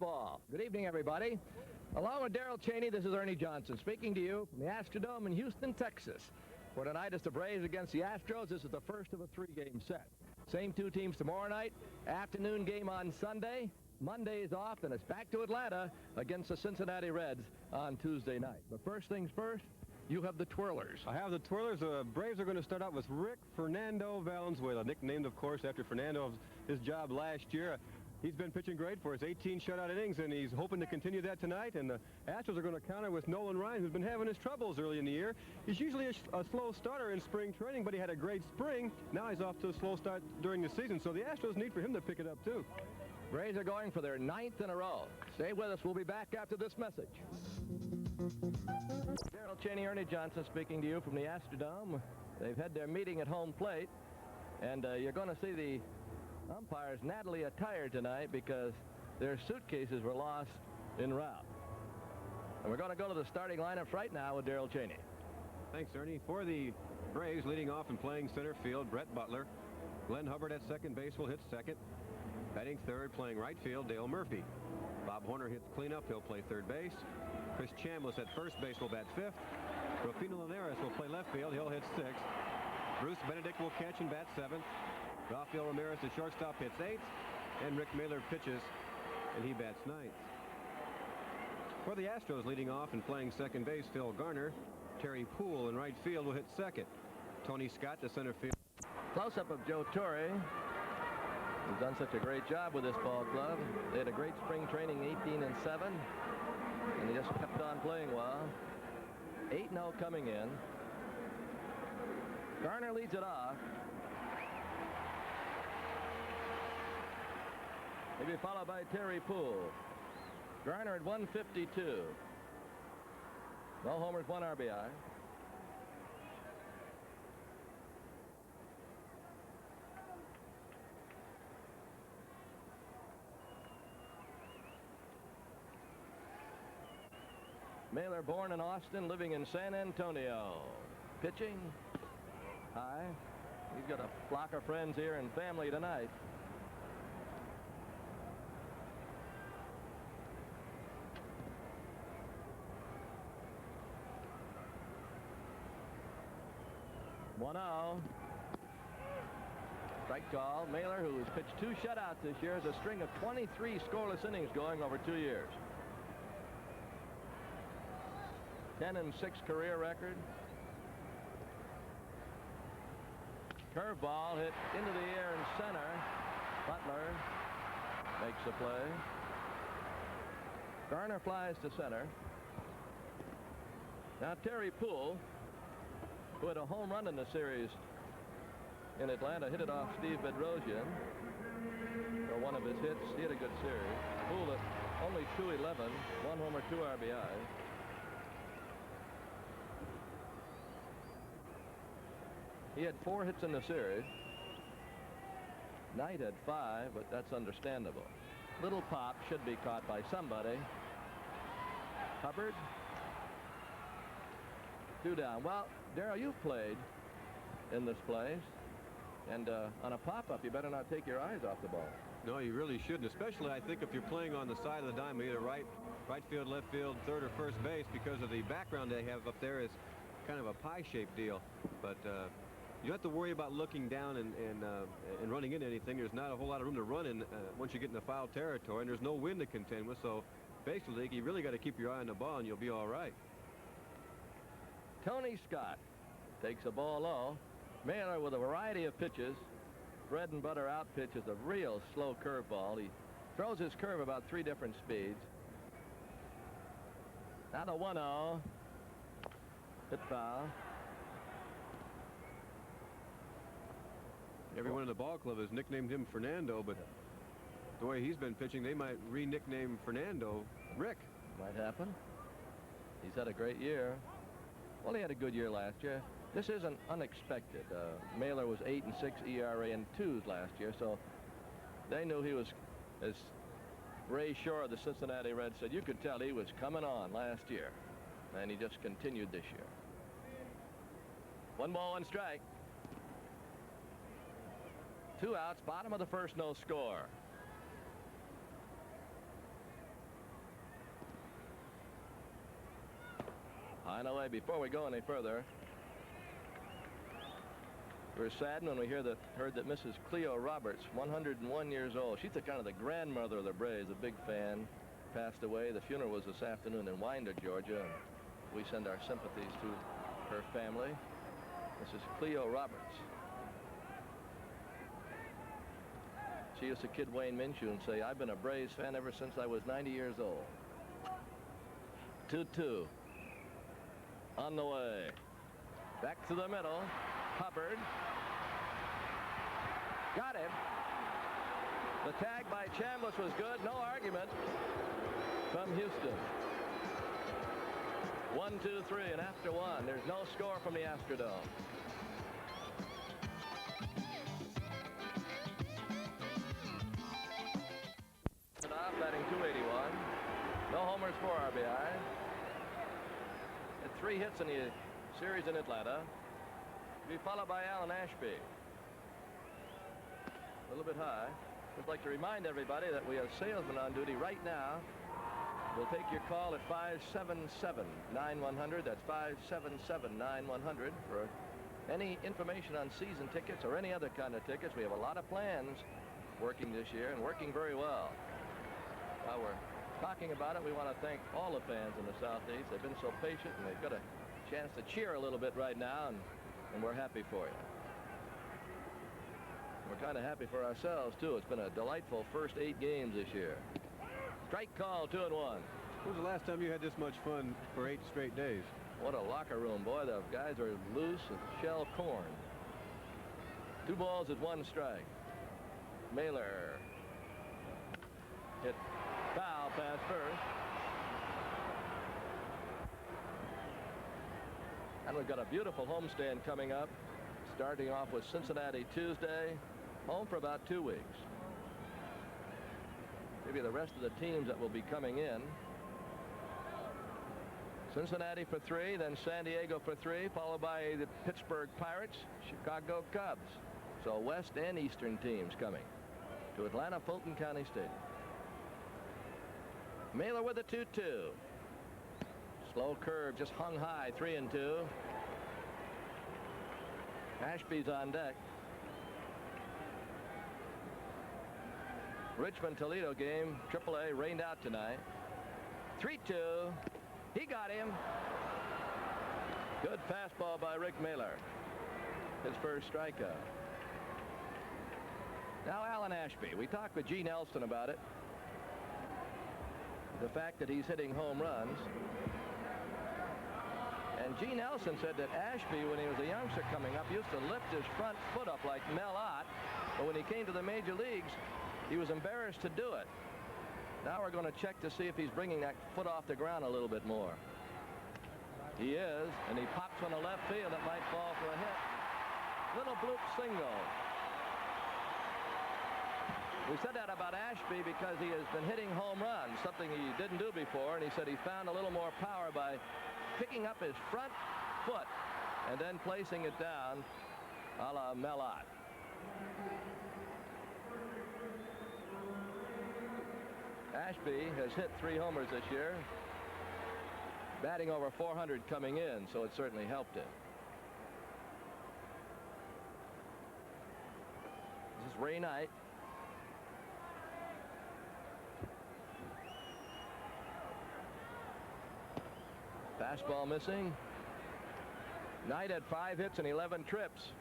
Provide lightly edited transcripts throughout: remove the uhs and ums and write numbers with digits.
baseball. Good evening, everybody. Along with Darrell Cheney, this is Ernie Johnson speaking to you from the Astrodome in Houston, Texas. For tonight, it's the Braves against the Astros. This is the first of a three-game set. Same two teams tomorrow night. Afternoon game on Sunday. Monday is off, and it's back to Atlanta against the Cincinnati Reds on Tuesday night. But first things first, you have the Twirlers. I have the Twirlers. The Braves are going to start out with Rick Fernando Valenzuela, nicknamed, of course, after Fernando, his job last year. He's been pitching great for his 18 shutout innings, and he's hoping to continue that tonight. And the Astros are going to counter with Nolan Ryan, who's been having his troubles early in the year. He's usually a slow starter in spring training, but he had a great spring. Now he's off to a slow start during the season, so the Astros need for him to pick it up, too. Braves are going for their 9th in a row. Stay with us. We'll be back after this message. Darrell Cheney, Ernie Johnson speaking to you from the Astrodome. They've had their meeting at home plate, and you're going to see the umpires nattily attired tonight because their suitcases were lost en route. And we're going to go to the starting lineups right now with Darrell Cheney. Thanks, Ernie. For the Braves, leading off and playing center field, Brett Butler. Glenn Hubbard at second base will hit second. Batting third, playing right field, Dale Murphy. Bob Horner hits cleanup. He'll play third base. Chris Chambliss at first base will bat fifth. Rufino Linares will play left field. He'll hit sixth. Bruce Benedict will catch and bat seventh. Rafael Ramirez, the shortstop, hits eighth. And Rick Mailer pitches, and he bats ninth. For the Astros, leading off and playing second base, Phil Garner. Terry Poole in right field will hit second. Tony Scott to center field. Close-up of Joe Torre. He's done such a great job with this ball club. They had a great spring training, 18-7, and he just kept on playing well. 8-0 coming in. Garner leads it off. He'll be followed by Terry Poole. Garner at 152. No homers, 1 RBI. Mailer, born in Austin, living in San Antonio. Pitching high. He's got a flock of friends here and family tonight. One out. Strike call. Mailer, who has pitched 2 shutouts this year, has a string of 23 scoreless innings going over 2 years. 10-6 career record. Curveball hit into the air in center. Butler makes the play. Garner flies to center. Now Terry Poole, who had a home run in the series in Atlanta, hit it off Steve Bedrosian for one of his hits. He had a good series. Poole at only .211, 1 homer, 2 RBIs. He had 4 hits in the series. Knight had 5, but that's understandable. Little pop should be caught by somebody. Hubbard. 2 down. Well, Darrell, you've played in this place, and on a pop-up, you better not take your eyes off the ball. No, you really shouldn't, especially, I think, if you're playing on the side of the diamond, either right field, left field, third or first base, because of the background they have up there is kind of a pie-shaped deal. But you don't have to worry about looking down and running into anything. There's not a whole lot of room to run in once you get into foul territory, and there's no wind to contend with. So basically, you really got to keep your eye on the ball, and you'll be all right. Tony Scott takes a ball low. Mailer with a variety of pitches. Bread and butter out pitch is a real slow curveball. He throws his curve about 3 different speeds. Now the 1-0. Hit foul. Everyone in the ball club has nicknamed him Fernando, but the way he's been pitching, they might re-nickname Fernando Rick. Might happen. He's had a great year. Well, he had a good year last year. This isn't unexpected. Mailer was 8-6 ERA and 2s last year, so they knew he was, as Ray Shore of the Cincinnati Reds said, you could tell he was coming on last year, and he just continued this year. 1 ball, 1 strike. 2 outs, bottom of the first, no score. By the way, before we go any further, we're saddened when we heard that Mrs. Cleo Roberts, 101 years old, she's the kind of the grandmother of the Braves, a big fan, passed away. The funeral was this afternoon in Winder, Georgia, and we send our sympathies to her family. Mrs. Cleo Roberts. She used to kid Wayne Minshew and say, "I've been a Braves fan ever since I was 90 years old." 2-2. On the way. Back to the middle. Hubbard. Got him. The tag by Chambliss was good. No argument from Houston. 1, 2, 3, and after one, there's no score from the Astrodome. Batting .281. No homers, 4 RBI. Had 3 hits in the series in Atlanta. To be followed by Alan Ashby. A little bit high. I'd like to remind everybody that we have salesmen on duty right now. We'll take your call at 577-9100. That's 577-9100 for any information on season tickets or any other kind of tickets. We have a lot of plans working this year and working very well. While we're talking about it, we want to thank all the fans in the Southeast. They've been so patient, and they've got a chance to cheer a little bit right now, and we're happy for you. We're kind of happy for ourselves, too. It's been a delightful first 8 games this year. Strike call, 2-1. When was the last time you had this much fun for 8 straight days? What a locker room, boy. The guys are loose as shell corn. 2 balls at 1 strike. Mailer. Hit foul past first. And we've got a beautiful homestand coming up, starting off with Cincinnati Tuesday, home for about 2 weeks. Maybe the rest of the teams that will be coming in. Cincinnati for 3, then San Diego for 3, followed by the Pittsburgh Pirates, Chicago Cubs. So West and Eastern teams coming to Atlanta Fulton County Stadium. Mailer with a 2-2. Slow curve, just hung high, 3-2. Ashby's on deck. Richmond-Toledo game, AAA, rained out tonight. 3-2. He got him. Good fastball by Rick Mailer. His first strikeout. Now Alan Ashby. We talked with Gene Elston about it. The fact that he's hitting home runs. And Gene Elston said that Ashby, when he was a youngster coming up, used to lift his front foot up like Mel Ott. But when he came to the major leagues, he was embarrassed to do it. Now we're going to check to see if he's bringing that foot off the ground a little bit more. He is, and he pops on the left field. It might fall for a hit. Little bloop single. We said that about Ashby because he has been hitting home runs, something he didn't do before, and he said he found a little more power by picking up his front foot and then placing it down a la Mel Ott. Ashby has hit 3 homers this year, batting over 400 coming in, so it certainly helped him. This is Ray Knight. Fastball missing. Knight had 5 hits and 11 trips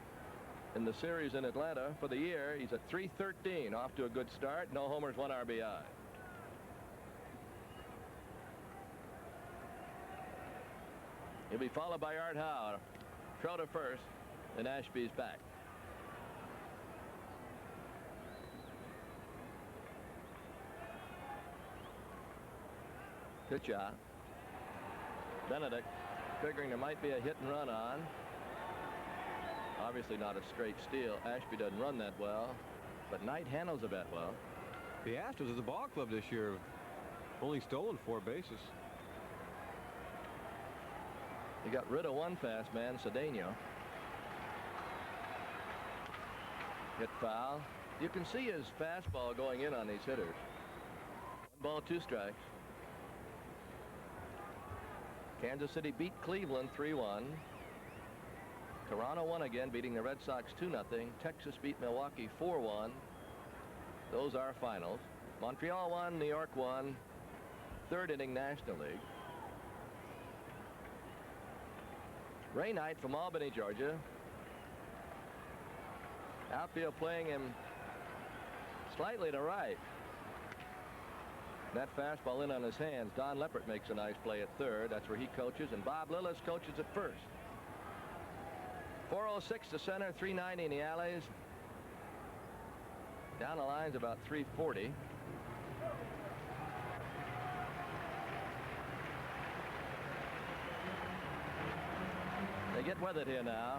in the series in Atlanta. For the year, he's at .313, off to a good start. No homers, 1 RBI. He'll be followed by Art Howe. Throw to first, and Ashby's back. Good shot. Benedict figuring there might be a hit and run on. Obviously not a straight steal. Ashby doesn't run that well, but Knight handles the bat well. The Astros as a ball club this year only stolen 4 bases. He got rid of one fast man, Cedeno. Hit foul. You can see his fastball going in on these hitters. 1 ball, 2 strikes. Kansas City beat Cleveland 3-1. Toronto won again, beating the Red Sox 2-0. Texas beat Milwaukee 4-1. Those are finals. Montreal won, New York won. Third inning National League. Ray Knight from Albany, Georgia. Outfield playing him slightly to right. That fastball in on his hands. Don Leppert makes a nice play at third. That's where he coaches, and Bob Lillis coaches at first. 406 to center, 390 in the alleys. Down the line's about 340. They get with it here now.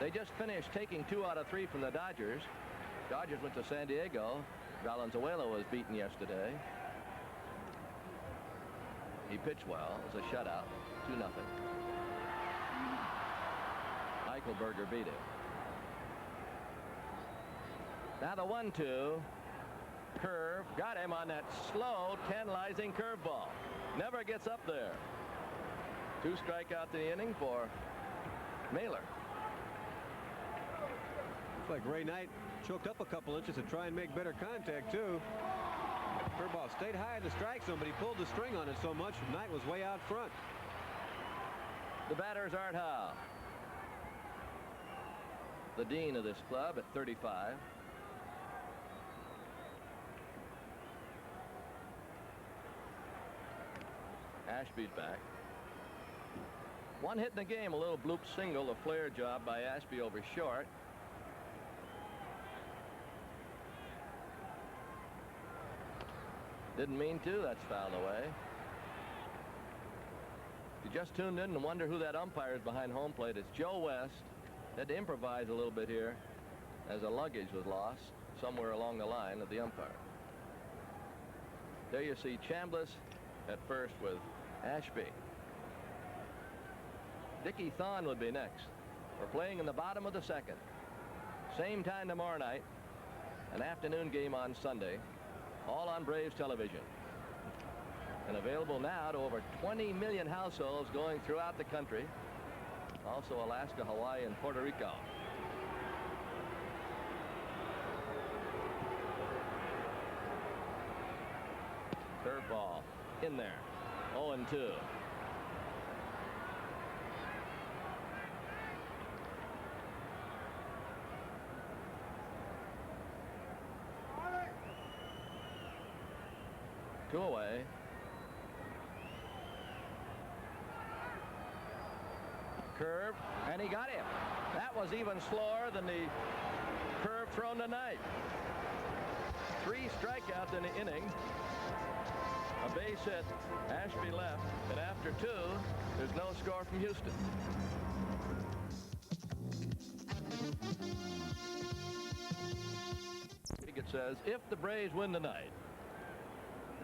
They just finished taking 2 out of 3 from the Dodgers. Dodgers went to San Diego. Valenzuela was beaten yesterday. He pitched well. It was a shutout. 2-0. Eichelberger beat him. Now the 1-2. Curve. Got him on that slow, tantalizing curveball. Never gets up there. 2 strikeouts in the inning for Mailer. Looks like Ray Knight choked up a couple inches to try and make better contact, too. Curveball stayed high to strike zone, but he pulled the string on it so much Knight was way out front. The batter's Art Howe, the dean of this club at 35. Ashby's back. 1 hit in the game, a little bloop single, a flare job by Ashby over short. Didn't mean to. That's fouled away. If you just tuned in and wonder who that umpire is behind home plate, it's Joe West. Had to improvise a little bit here as a luggage was lost somewhere along the line of the umpire. There you see Chambliss at first with Ashby. Dickie Thon would be next. We're playing in the bottom of the second. Same time tomorrow night. An afternoon game on Sunday. All on Braves television. And available now to over 20 million households going throughout the country. Also Alaska, Hawaii, and Puerto Rico. Curveball in there. 0-2. Two away. Curve, and he got him. That was even slower than the curve thrown tonight. 3 strikeouts in the inning. A base hit. Ashby left, and after 2, there's no score from Houston. It says if the Braves win tonight,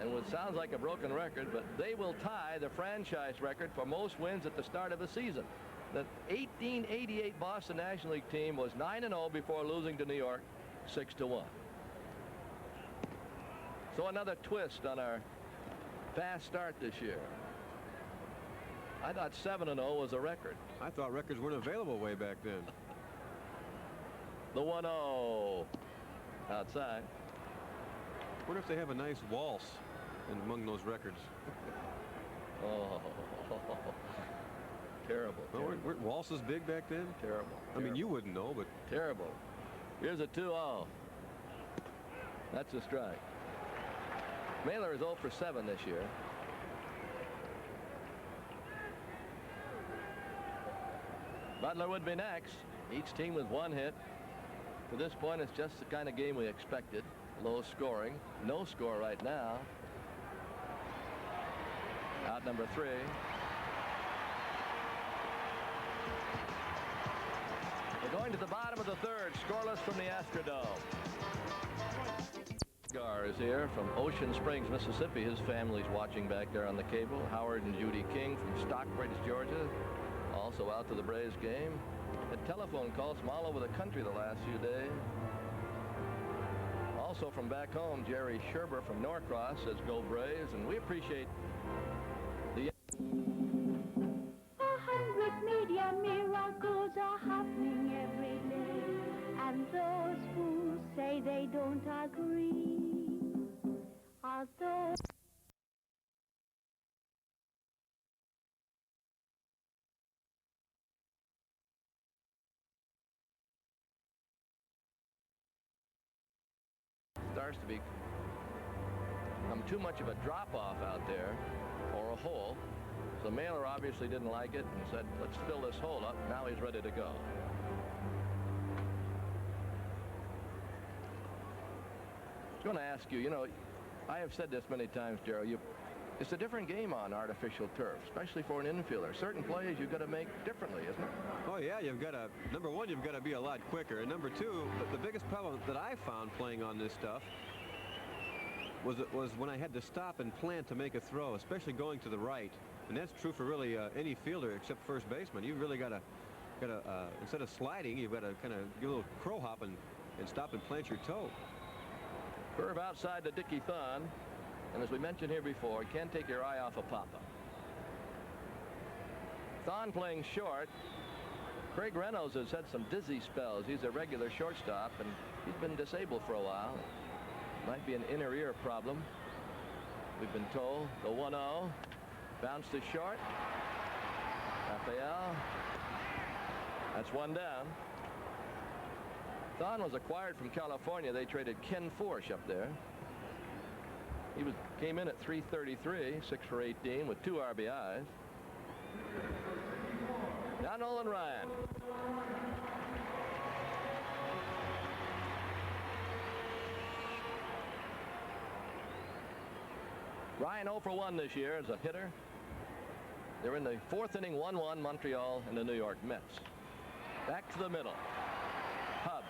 and what sounds like a broken record, but they will tie the franchise record for most wins at the start of a season. The 1888 Boston National League team was 9-0 before losing to New York 6-1. So another twist on our fast start this year. I thought 7-0 was a record. I thought records weren't available way back then. The 1-0 outside. I wonder if they have a nice waltz among those records. Oh, terrible. Well, weren't waltzes big back then? Terrible. I mean, you wouldn't know, but terrible. Here's a 2-0. That's a strike. Mailer is 0 for 7 this year. Butler would be next. Each team with 1 hit. To this point, it's just the kind of game we expected. Low scoring. No score right now. Out number 3. We're going to the bottom of the 3rd. Scoreless from the Astrodome. Gar is here from Ocean Springs, Mississippi. His family's watching back there on the cable. Howard and Judy King from Stockbridge, Georgia. Also out to the Braves game. Had telephone calls from all over the country the last few days. Also from back home, Jerry Sherber from Norcross says go Braves, and we appreciate the say they don't agree. Although starts to become too much of a drop-off out there, or a hole. So Mailer obviously didn't like it and said, let's fill this hole up. Now he's ready to go. I was going to ask you, you know, I have said this many times, Gerald, it's a different game on artificial turf, especially for an infielder. Certain plays you've got to make differently, isn't it? Oh, yeah, you've got to, number one, you've got to be a lot quicker. And number two, the biggest problem that I found playing on this stuff was when I had to stop and plant to make a throw, especially going to the right. And that's true for really any fielder except first baseman. You've really got to instead of sliding, you've got to kind of give a little crow hop and stop and plant your toe. Curve outside to Dickie Thon. And as we mentioned here before, you can't take your eye off of Papa. Thon playing short. Craig Reynolds has had some dizzy spells. He's a regular shortstop, and he's been disabled for a while. Might be an inner ear problem, we've been told. The 1-0. Bounce to short. Raphael. That's one down. Thon was acquired from California. They traded Ken Forsch up there. He came in at 333, 6 for 18 with 2 RBIs. Now Nolan Ryan. Ryan 0 for 1 this year as a hitter. They're in the 4th inning, 1-1 Montreal and the New York Mets. Back to the middle. Hub.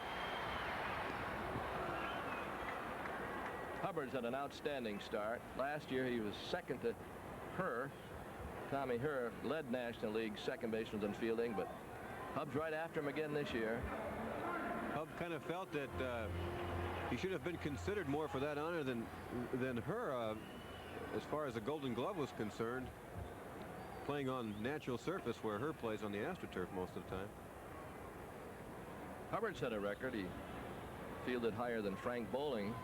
Hubbard's had an outstanding start. Last year he was second to Herr. Tommy Herr led National League second baseman in fielding, but Hub's right after him again this year. Hub kind of felt that he should have been considered more for that honor than Herr, as far as the Golden Glove was concerned, playing on natural surface where Herr plays on the AstroTurf most of the time. Hubbard's had a record. He fielded higher than Frank Bowling,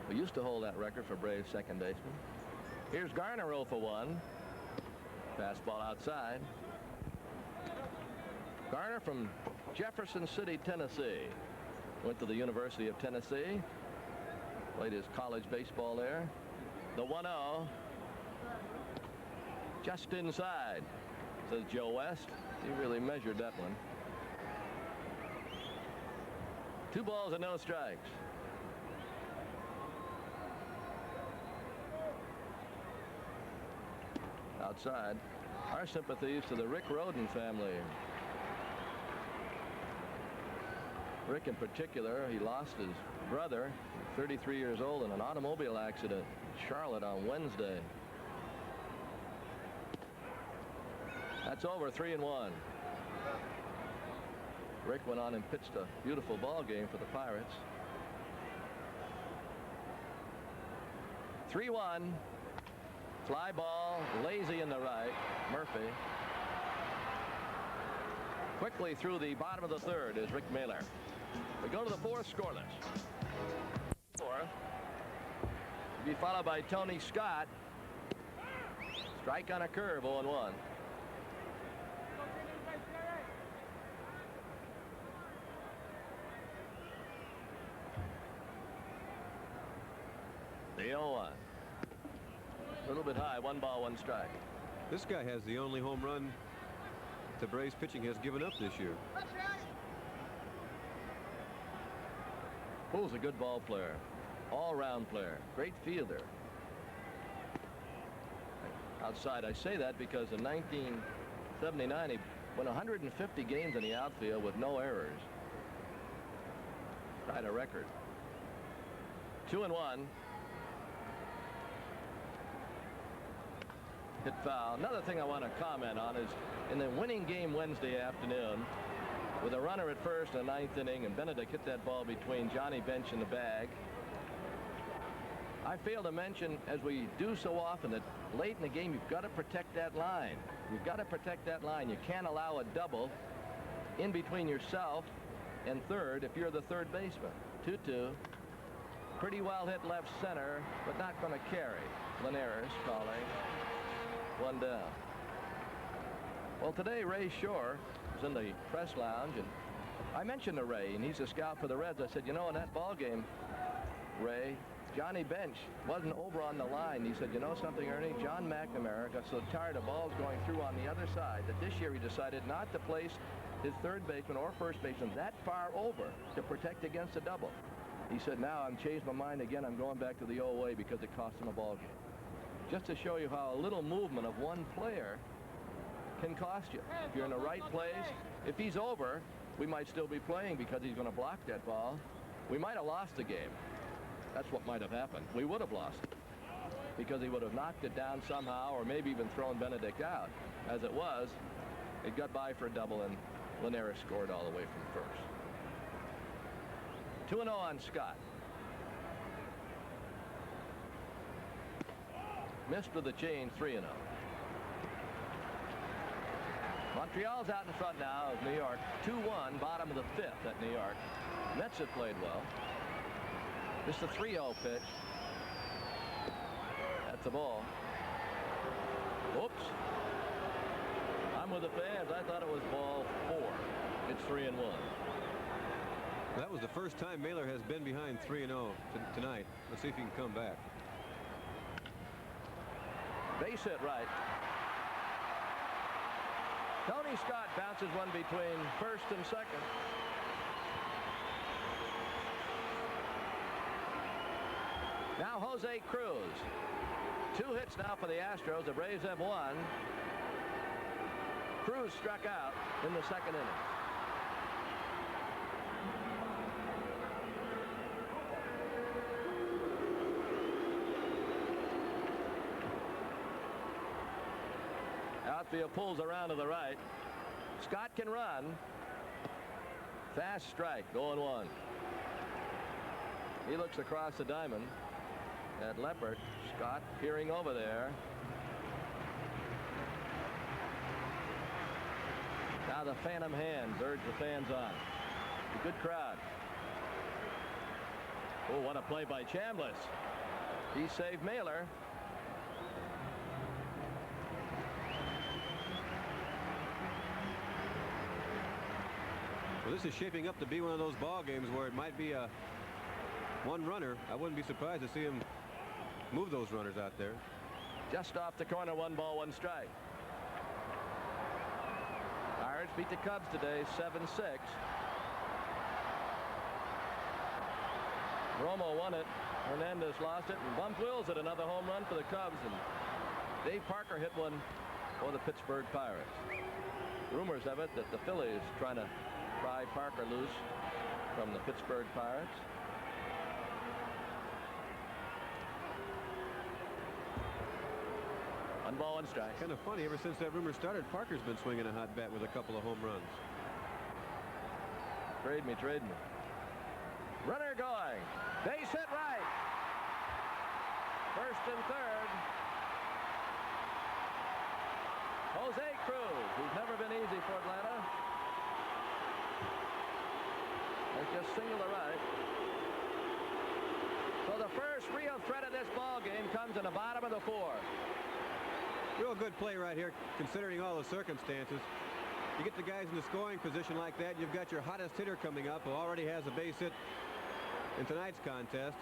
who used to hold that record for Braves second baseman. Here's Garner 0 for 1. Fastball outside. Garner from Jefferson City, Tennessee. Went to the University of Tennessee. Played his college baseball there. The 1-0. Just inside, says Joe West. He really measured that one. 2 balls and no strikes. Outside. Our sympathies to the Rick Rhoden family. Rick in particular, he lost his brother, 33 years old, in an automobile accident in Charlotte on Wednesday. That's over, 3-1. Rick went on and pitched a beautiful ball game for the Pirates. 3-1. Fly ball, lazy in the right. Murphy. Quickly through the bottom of the 3rd is Rick Mailer. We go to the 4th, scoreless. 4th. Be followed by Tony Scott. Strike on a curve, 0-1. The 0-1. A little bit high, 1 ball, 1 strike. This guy has the only home run the Braves pitching has given up this year. Poole's a good ball player, all-round player, great fielder. Outside, I say that because in 1979 he won 150 games in the outfield with no errors. Tied a record. 2-1. Hit foul. Another thing I want to comment on is in the winning game Wednesday afternoon, with a runner at first in the 9th inning, and Benedict hit that ball between Johnny Bench and the bag. I failed to mention, as we do so often, that late in the game you've got to protect that line. You've got to protect that line. You can't allow a double in between yourself and third if you're the third baseman. 2-2. Pretty well hit left center, but not going to carry. Linares calling. 1 down. Well, today Ray Shore was in the press lounge, and I mentioned to Ray, and he's a scout for the Reds. I said, you know, in that ball game, Ray, Johnny Bench wasn't over on the line. He said, you know something, Ernie? John McNamara got so tired of balls going through on the other side that this year he decided not to place his third baseman or first baseman that far over to protect against a double. He said, now I'm changed my mind again. I'm going back to the old way because it cost him a ball game. Just to show you how a little movement of one player can cost you. If you're in the right place, if he's over, we might still be playing because he's going to block that ball. We might have lost the game. That's what might have happened. We would have lost it because he would have knocked it down somehow or maybe even thrown Benedict out. As it was, it got by for a double, and Linares scored all the way from first. 2-0 on Scott. Missed with the change, 3-0. Montreal's out in front now of New York. 2-1, bottom of the fifth at New York. Mets have played well. This is a 3-0 pitch. That's a ball. Whoops. I'm with the fans. I thought it was ball 4. It's 3-1. That was the first time Mailer has been behind 3-0 tonight. Let's see if he can come back. Base hit right. Tony Scott bounces one between first and second. Now Jose Cruz. 2 hits now for the Astros. The Braves have 1. Cruz struck out in the second inning. Outfield pulls around to the right. Scott can run. Fast strike, 0-1. He looks across the diamond at Leppert. Scott peering over there. Now the phantom hands urge the fans on. A good crowd. Oh, what a play by Chambliss. He saved Mailer. Well, this is shaping up to be one of those ball games where it might be a one runner. I wouldn't be surprised to see him move those runners out there. Just off the corner, 1 ball, 1 strike. Pirates beat the Cubs today, 7-6. Romo won it. Hernandez lost it, and Bump Wills hit another home run for the Cubs, and Dave Parker hit one for the Pittsburgh Pirates. Rumors of it that the Phillies trying to pry Parker loose from the Pittsburgh Pirates. One ball, 1 strike. Kind of funny, ever since that rumor started, Parker's been swinging a hot bat with a couple of home runs. Trade me, trade me. Runner going. Base hit right. First and third. Jose Cruz, who's never been easy for Atlanta. Has just singled to right. So the first real threat of this ball game comes in the bottom of the 4th. Real good play right here, considering all the circumstances. You get the guys in the scoring position like that, you've got your hottest hitter coming up who already has a base hit in tonight's contest,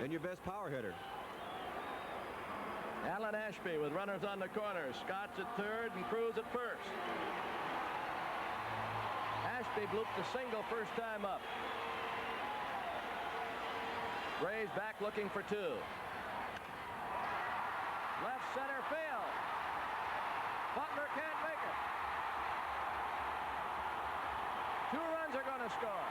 and your best power hitter. Alan Ashby with runners on the corners. Scott's at third and Cruz at first. Ashby blooped the single first time up. Braves back looking for 2. Left center field. Butler can't make it. 2 runs are going to score.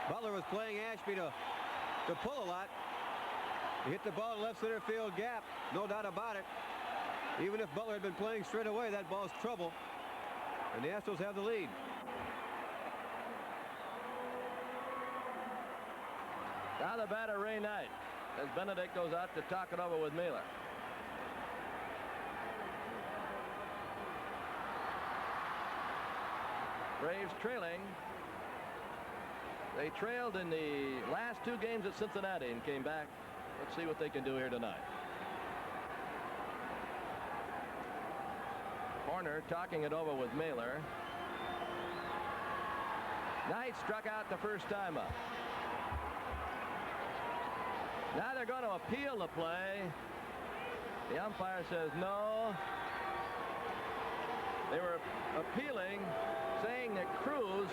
Butler was playing Ashby to pull a lot. He hit the ball in left center field gap, no doubt about it. Even if Butler had been playing straight away, that ball's trouble. And the Astros have the lead. Now the batter, Ray Knight, as Benedict goes out to talk it over with Mailer. Braves trailing. They trailed in the last 2 games at Cincinnati and came back. Let's see what they can do here tonight. Horner talking it over with Mailer. Knight struck out the first time up. Now they're going to appeal the play. The umpire says no. They were appealing, saying that Cruz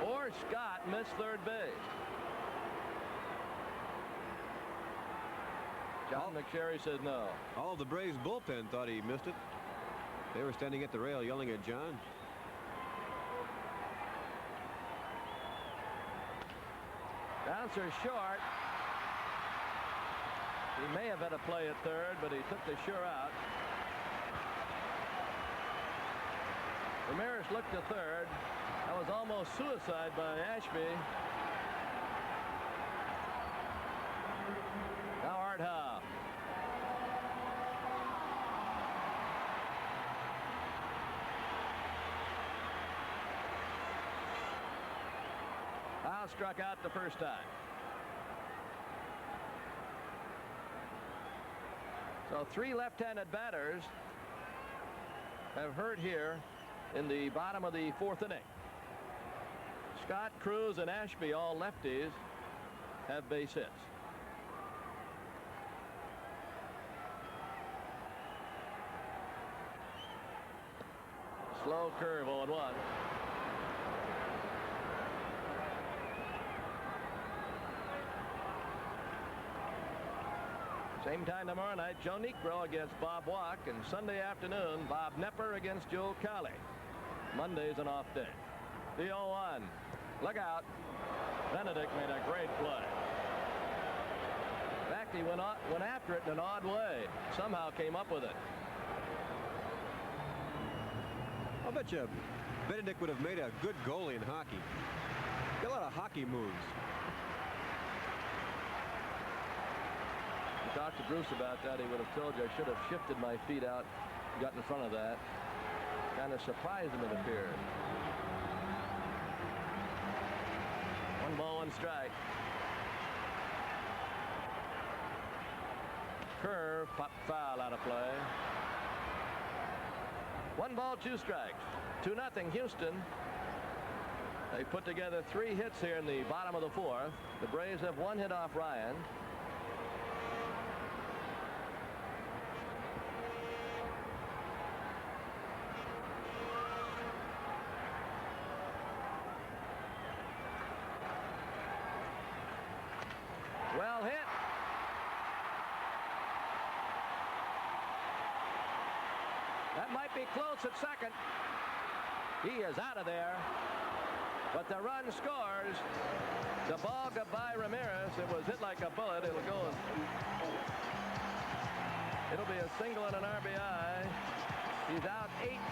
or Scott missed third base. John McSherry says no. All of the Braves bullpen thought he missed it. They were standing at the rail yelling at John. Bouncer short. He may have had a play at third, but he took the sure out. Ramirez looked to third. That was almost suicide by Ashby. Now Art Howe. Howe struck out the first time. So 3 left-handed batters have hurt here in the bottom of the 4th inning. Scott, Cruz, and Ashby, all lefties, have base hits. Slow curve, 0-1. Same time tomorrow night, Joe Niekro against Bob Walk, and Sunday afternoon, Bob Nepper against Joe Cowley. Monday's an off day. The 0-1. Look out. Benedict made a great play. In fact, he went after it in an odd way. Somehow came up with it. I'll bet you Benedict would have made a good goalie in hockey. Got a lot of hockey moves. I talked to Bruce about that. He would have told you I should have shifted my feet out, got in front of that. Kind of surprised him, it appeared. 1 ball, 1 strike. Curve, pop, foul out of play. 1 ball, 2 strikes. 2-0 Houston. They put together 3 hits here in the bottom of the 4th. The Braves have 1 hit off Ryan. Well hit. That might be close at second. He is out of there. But the run scores. The ball goodbye Ramirez. It was hit like a bullet. It'll go. It'll be a single and an RBI. He's out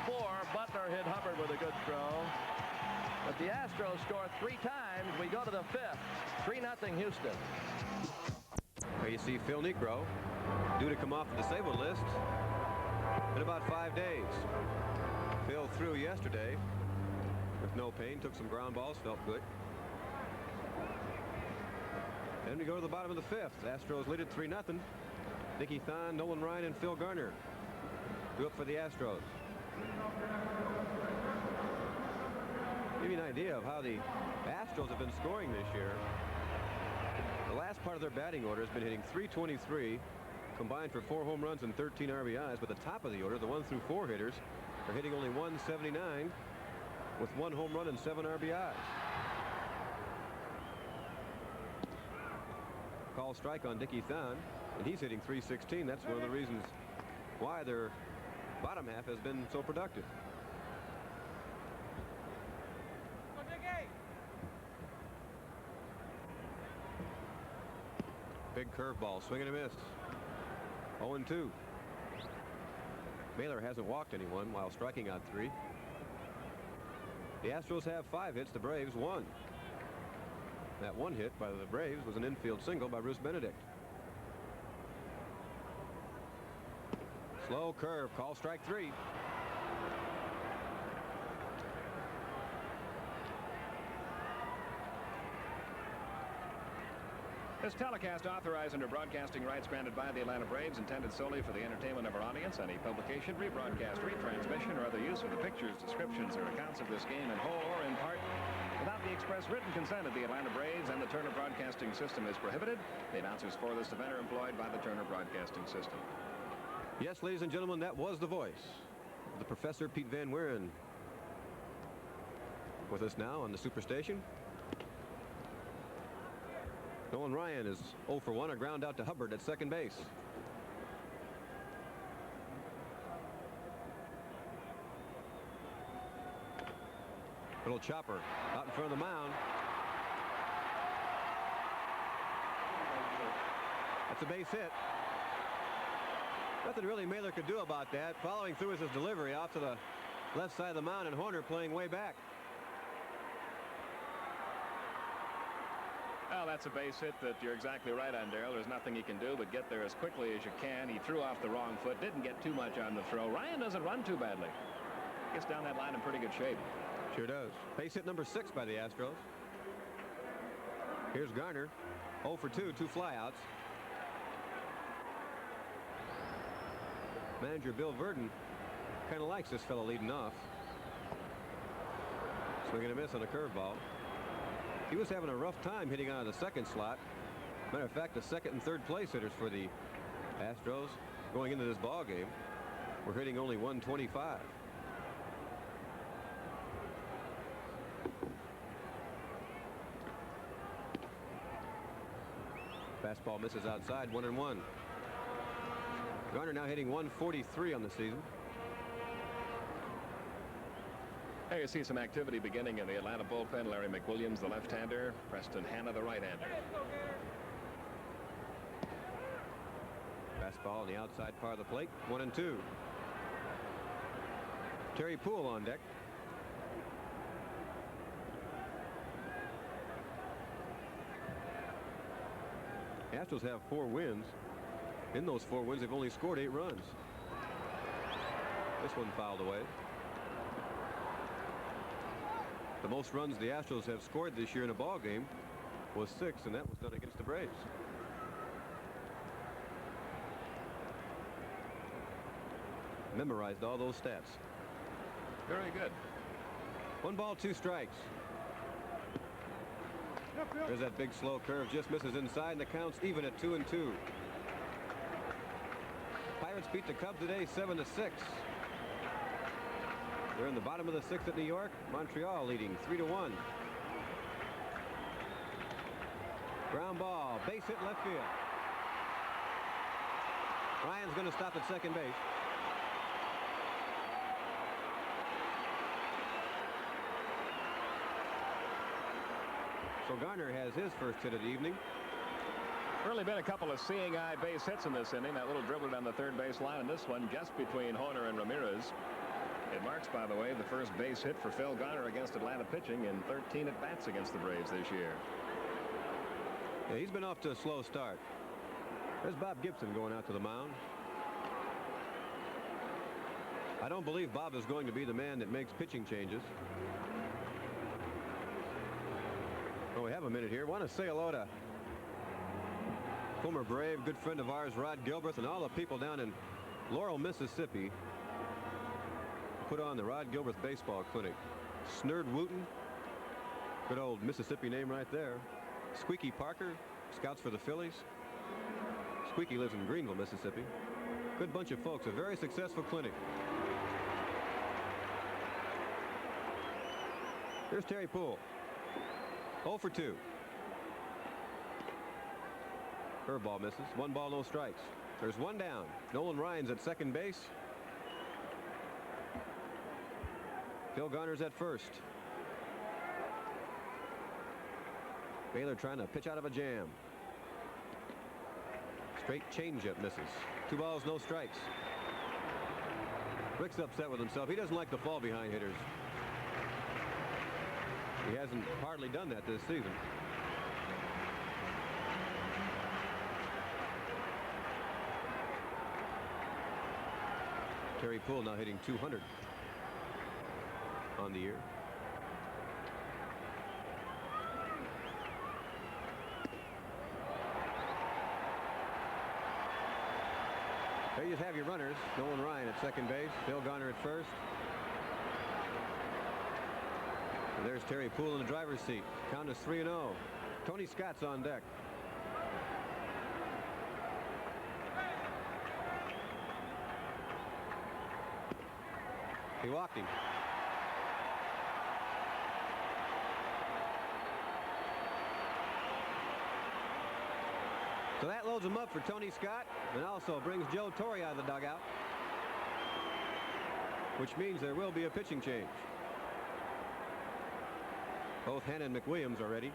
8-4. Butler hit Hubbard with a good throw. But the Astros score 3 times. We go to the 5th. 3-0 Houston. Here you see Phil Niekro, due to come off the disabled list in about 5 days. Phil threw yesterday with no pain, took some ground balls, felt good. Then we go to the bottom of the 5th. Astros lead it 3-0. Dickie Thon, Nolan Ryan, and Phil Garner do it for the Astros. Give you an idea of how the Astros have been scoring this year. The last part of their batting order has been hitting .323, combined for 4 home runs and 13 RBIs. But the top of the order, the 1 through 4 hitters, are hitting only .179 with 1 home run and 7 RBIs. Call strike on Dickie Thon, and he's hitting .316. That's one of the reasons why their bottom half has been so productive. Big curveball, swing and a miss. 0-2. Mailer hasn't walked anyone while striking out 3. The Astros have 5 hits, the Braves 1. That one hit by the Braves was an infield single by Bruce Benedict. Slow curve, call strike 3. This telecast authorized under broadcasting rights granted by the Atlanta Braves, intended solely for the entertainment of our audience. Any publication, rebroadcast, retransmission, or other use of the pictures, descriptions, or accounts of this game in whole or in part without the express written consent of the Atlanta Braves and the Turner Broadcasting System is prohibited. The announcers for this event are employed by the Turner Broadcasting System. Yes, ladies and gentlemen, that was the voice of the Professor Pete Van Wieren. With us now on the Superstation. Nolan Ryan is 0 for 1, a ground out to Hubbard at second base. Little chopper out in front of the mound. That's a base hit. Nothing really Mailer could do about that. Following through is his delivery off to the left side of the mound, and Horner playing way back. Well, that's a base hit that you're exactly right on, Darrell. There's nothing he can do but get there as quickly as you can. He threw off the wrong foot, didn't get too much on the throw. Ryan doesn't run too badly. Gets down that line in pretty good shape. Sure does. Base hit number 6 by the Astros. Here's Garner. 0 for 2, 2 flyouts. Manager Bill Verdon kind of likes this fellow leading off. Swing and a miss on a curveball. He was having a rough time hitting out of the second slot. Matter of fact, the second and third place hitters for the Astros going into this ball game were hitting only 125. Fastball misses outside, 1-1. Garner now hitting 143 on the season. There you see some activity beginning in the Atlanta bullpen. Larry McWilliams, the left-hander. Preston Hanna, the right-hander. Fastball on the outside part of the plate, 1-2. Terry Poole on deck. Astros have 4 wins. In those 4 wins, they've only scored 8 runs. This one fouled away. The most runs the Astros have scored this year in a ball game was 6, and that was done against the Braves. Memorized all those stats. Very good. 1 ball, 2 strikes. There's that big slow curve, just misses inside, and the count's even at 2-2. Pirates beat the Cubs today 7-6. They're in the bottom of the 6th at New York. Montreal leading 3-1. Ground ball, base hit left field. Ryan's going to stop at second base. So Garner has his first hit of the evening. Really been a couple of seeing eye base hits in this inning. That little dribble down the third base line, and this one just between Horner and Ramirez. It marks, by the way, the first base hit for Phil Garner against Atlanta pitching in 13 at-bats against the Braves this year. Yeah, he's been off to a slow start. There's Bob Gibson going out to the mound. I don't believe Bob is going to be the man that makes pitching changes. Well, we have a minute here. Want to say hello to former Brave, good friend of ours, Rod Gilbreth, and all the people down in Laurel, Mississippi, put on the Rod Gilbreth Baseball Clinic. Snerd Wooten, good old Mississippi name right there. Squeaky Parker, scouts for the Phillies. Squeaky lives in Greenville, Mississippi. Good bunch of folks, a very successful clinic. Here's Terry Poole. 0 for 2. Curveball misses. 1 ball, no strikes. There's 1 down. Nolan Ryan's at second base. Phil Garner's at first. Baylor trying to pitch out of a jam. Straight changeup misses. 2 balls, no strikes. Rick's upset with himself. He doesn't like the fall behind hitters. He hasn't hardly done that this season. Terry Poole now hitting 200 on the year. There you have your runners. Nolan Ryan at second base. Phil Garner at first. And there's Terry Poole in the driver's seat. Count is 3-0. Tony Scott's on deck. He walked him. So that loads him up for Tony Scott, and also brings Joe Torre out of the dugout, which means there will be a pitching change. Both Hanna and McWilliams are ready.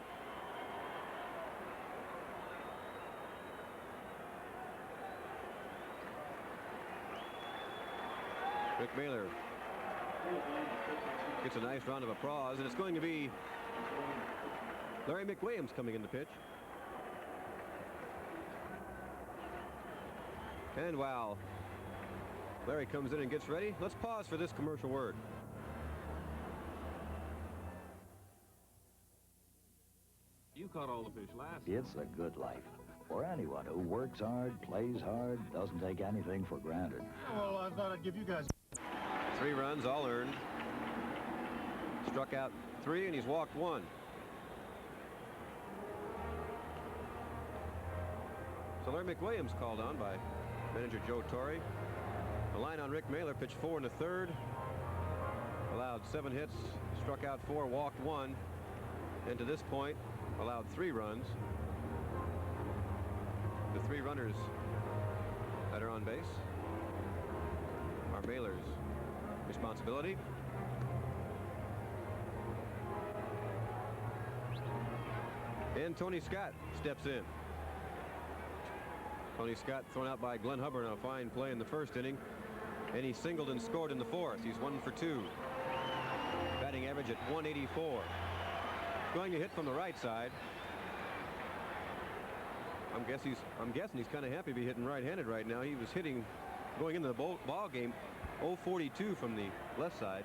Rick Mailer gets a nice round of applause, and it's going to be Larry McWilliams coming in to pitch. And while Larry comes in and gets ready, let's pause for this commercial word. You caught all the fish last. It's a good life for anyone who works hard, plays hard, doesn't take anything for granted. Well, I thought I'd give you guys 3 runs, all earned. Struck out 3, and he's walked 1. So Larry McWilliams called on by manager Joe Torre. The line on Rick Mailer, pitched 4 in the 3rd. Allowed 7 hits, struck out 4, walked 1. And to this point, allowed 3 runs. The 3 runners that are on base are Mailer's responsibility. And Tony Scott steps in. Tony Scott thrown out by Glenn Hubbard on a fine play in the 1st inning, and he singled and scored in the 4th. He's 1 for 2. Batting average at 184. Going to hit from the right side. I'm guessing he's kind of happy to be hitting right-handed right now. He was hitting, going into the ball game, 042 from the left side.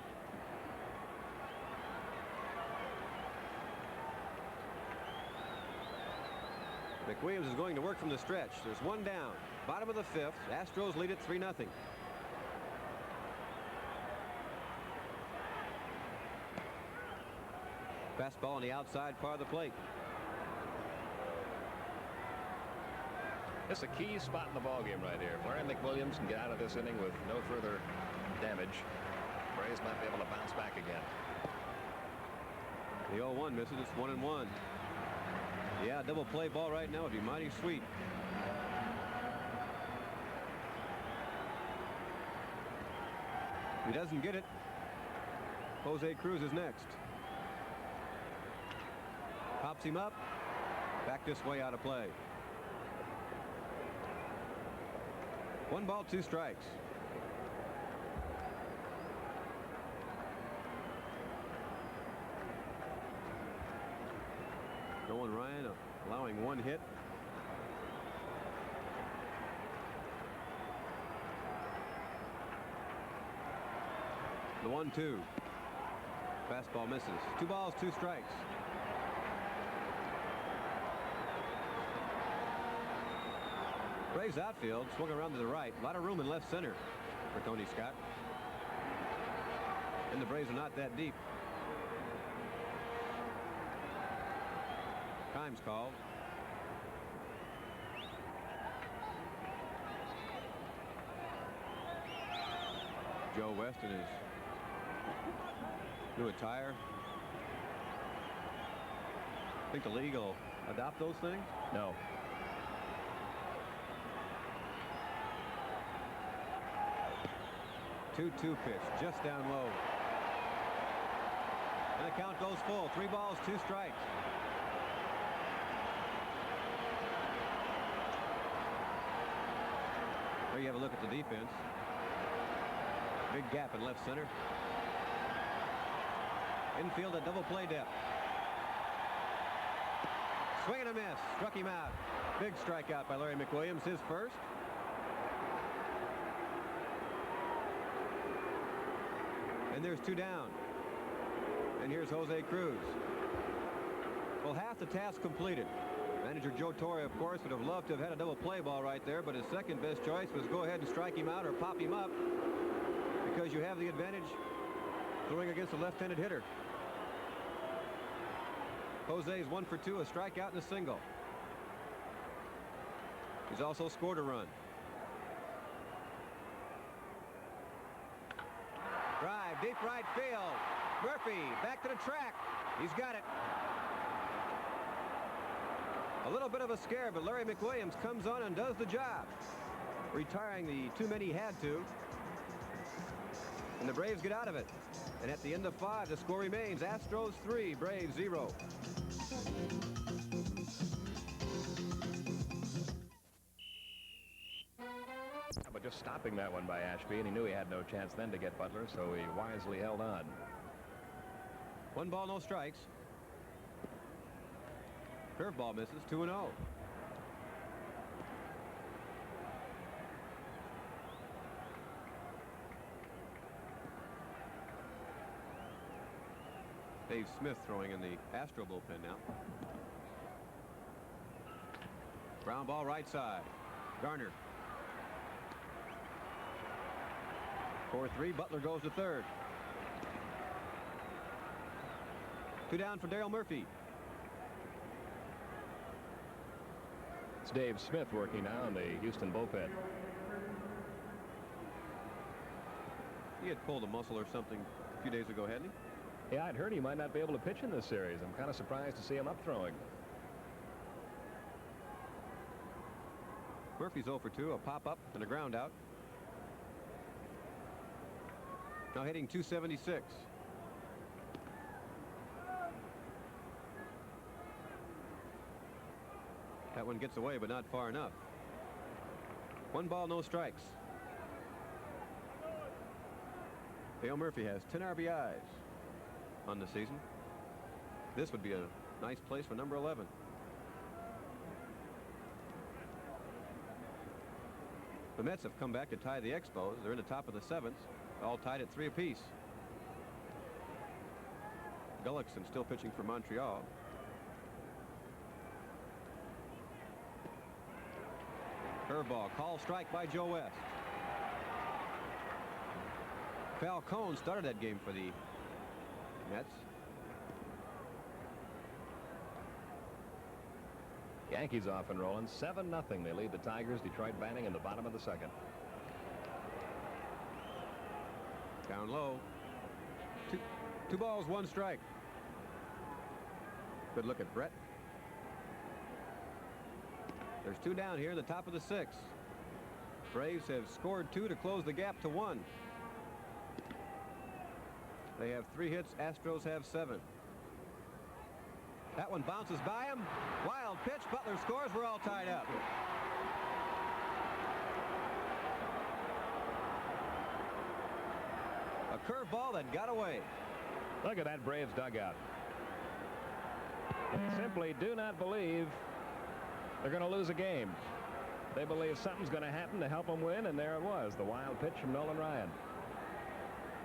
McWilliams is going to work from the stretch. There's 1 down. Bottom of the 5th. Astros lead it 3-0. Fastball on the outside part of the plate. It's a key spot in the ballgame right here. If Larry McWilliams can get out of this inning with no further damage, Braves might be able to bounce back again. The 0-1 misses. It's 1-1. Yeah, double play ball right now would be mighty sweet. He doesn't get it. Jose Cruz is next. Pops him up. Back this way, out of play. 1 ball, 2 strikes. Nolan Ryan allowing 1 hit. The 1-2. Fastball misses. 2 balls, 2 strikes. Braves outfield swung around to the right. A lot of room in left center for Tony Scott. And the Braves are not that deep. Time's called. Joe West in his new attire. Think the league will adopt those things? No. Two pitch, just down low. And the count goes full. 3 balls, 2 strikes. There you have a look at the defense. Big gap in left center. Infield at double play depth. Swing and a miss. Struck him out. Big strikeout by Larry McWilliams, his first. And there's 2 down. And here's Jose Cruz. Well, half the task completed. Manager Joe Torre, of course, would have loved to have had a double play ball right there, but his second best choice was go ahead and strike him out or pop him up, because you have the advantage throwing against a left-handed hitter. Jose's 1 for 2, a strikeout and a single. He's also scored a run. Drive, deep right field. Murphy back to the track. He's got it. A little bit of a scare, but Larry McWilliams comes on and does the job, retiring the 2 men he had to. And the Braves get out of it. And at the end of 5, the score remains Astros 3, Braves 0. But just stopping that one by Ashby, and he knew he had no chance then to get Butler, so he wisely held on. 1 ball, no strikes. Curveball misses, 2-0. Dave Smith throwing in the Astro bullpen now. Ground ball right side. Garner. 4-3. Butler goes to third. 2 down for Daryl Murphy. It's Dave Smith working now in the Houston bullpen. He had pulled a muscle or something a few days ago, hadn't he? Yeah, I'd heard he might not be able to pitch in this series. I'm kind of surprised to see him up throwing. Murphy's 0 for 2, a pop-up and a ground out. Now hitting .276. That one gets away, but not far enough. 1 ball, no strikes. Dale Murphy has 10 RBIs on the season. This would be a nice place for number 11. The Mets have come back to tie the Expos. They're in the top of the 7th, all tied at 3 apiece. Gullickson still pitching for Montreal. Curveball, call strike by Joe West. Falcone started that game for the Mets. Yankees off and rolling, 7-0. They lead the Tigers. Detroit batting in the bottom of the 2nd. Down low. Two balls, 1 strike. Good look at Brett. There's 2 down here in the top of the 6th. Braves have scored 2 to close the gap to 1. They have 3 hits. Astros have 7. That one bounces by him. Wild pitch. Butler scores. We're all tied up. A curveball that got away. Look at that Braves dugout. Simply do not believe they're going to lose a game. They believe something's going to happen to help them win, and there it was. The wild pitch from Nolan Ryan.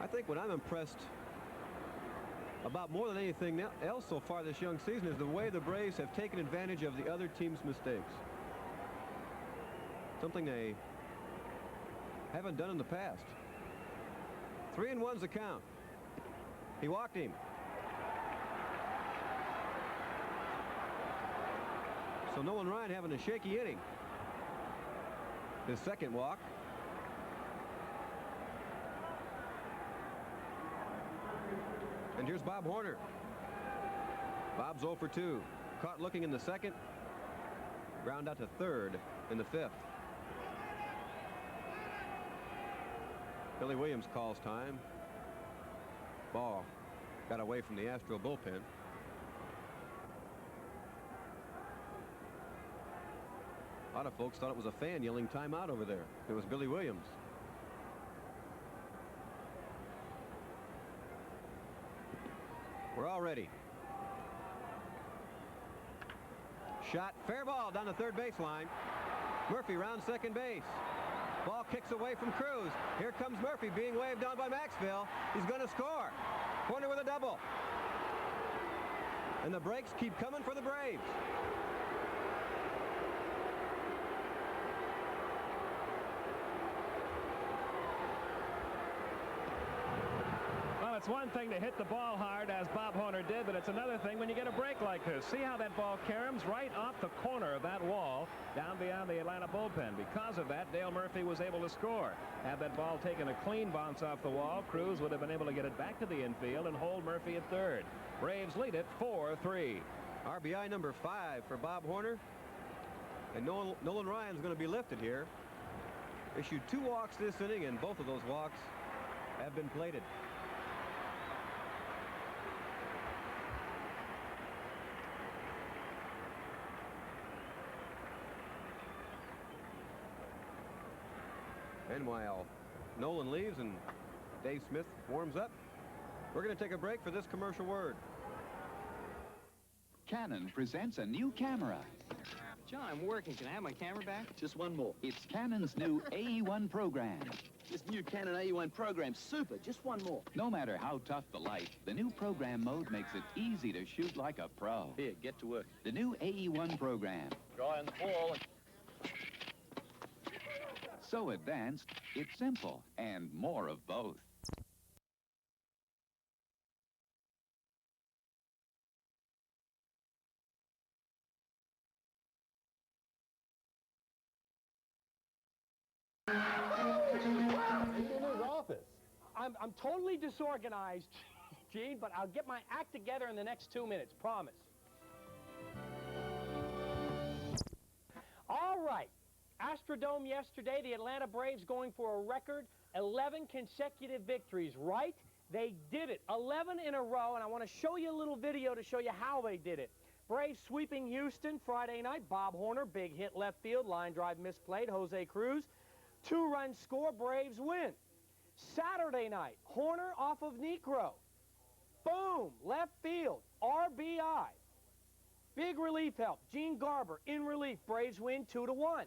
I think what I'm impressed about more than anything else so far this young season is the way the Braves have taken advantage of the other team's mistakes. Something they haven't done in the past. 3-1's the count. He walked him. So Nolan Ryan having a shaky inning. His second walk. And here's Bob Horner. Bob's 0 for 2. Caught looking in the 2nd. Ground out to 3rd in the 5th. Billy Williams calls time. Ball got away from the Astro bullpen. A lot of folks thought it was a fan yelling timeout over there. It was Billy Williams. We're all ready. Shot, fair ball down the 3rd baseline. Murphy round 2nd base. Ball kicks away from Cruz. Here comes Murphy being waved on by Maxville. He's going to score. Horner with a double. And the breaks keep coming for the Braves. Well, it's one thing to hit the ball hard, as Bob Horner did, but it's another thing when you get a break like this. See how that ball caroms right off the corner of that wall down beyond the Atlanta bullpen. Because of that, Dale Murphy was able to score. Had that ball taken a clean bounce off the wall, Cruz would have been able to get it back to the infield and hold Murphy at third. Braves lead it 4-3. RBI number 5 for Bob Horner. And Nolan Ryan's going to be lifted here. Issued 2 walks this inning, and both of those walks have been plated. And while Nolan leaves and Dave Smith warms up, we're going to take a break for this commercial word. Canon presents a new camera. John, I'm working. Can I have my camera back? Just one more. It's Canon's new AE1 program. This new Canon A1 program's super. Just one more. No matter how tough the light, the new program mode makes it easy to shoot like a pro. Here, get to work. The new AE1 program. Draw in the ball. So advanced, it's simple, and more of both. I'm totally disorganized, Gene, but I'll get my act together in the next 2 minutes, promise. All right. Astrodome yesterday, the Atlanta Braves going for a record 11 consecutive victories, right? They did it, 11 in a row, and I want to show you a little video to show you how they did it. Braves sweeping Houston Friday night. Bob Horner, big hit left field, line drive misplayed. Jose Cruz, 2-run score, Braves win. Saturday night, Horner off of Necro. Boom, left field, RBI. Big relief help, Gene Garber in relief, Braves win 2-1.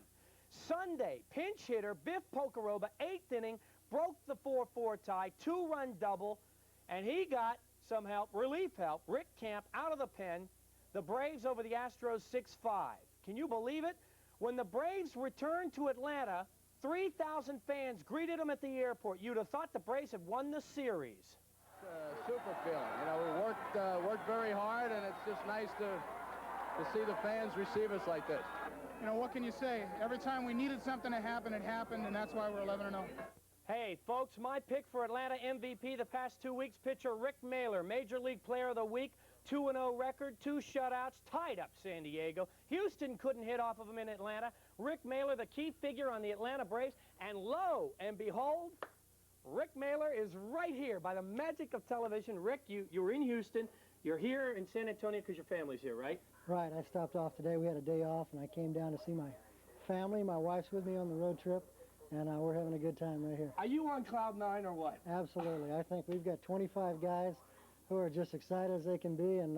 Sunday, pinch hitter Biff Pocoroba, 8th inning, broke the 4-4 tie, 2-run double, and he got some help, relief help, Rick Camp out of the pen. The Braves over the Astros 6-5. Can you believe it? When the Braves returned to Atlanta, 3,000 fans greeted them at the airport. You'd have thought the Braves had won the series. Super feeling. You know, we worked very hard, and it's just nice to see the fans receive us like this. You know, what can you say? Every time we needed something to happen, it happened, and that's why we're 11-0. Hey, folks, my pick for Atlanta MVP the past 2 weeks, pitcher Rick Mailer, Major League Player of the Week, 2-0 record, 2 shutouts, tied up San Diego. Houston couldn't hit off of him in Atlanta. Rick Mailer, the key figure on the Atlanta Braves, and lo and behold, Rick Mailer is right here by the magic of television. Rick, you were in Houston. You're here in San Antonio because your family's here, right? Right. I stopped off today. We had a day off, and I came down to see my family. My wife's with me on the road trip, and we're having a good time right here. Are you on cloud 9 or what? Absolutely. I think we've got 25 guys who are just excited as they can be, and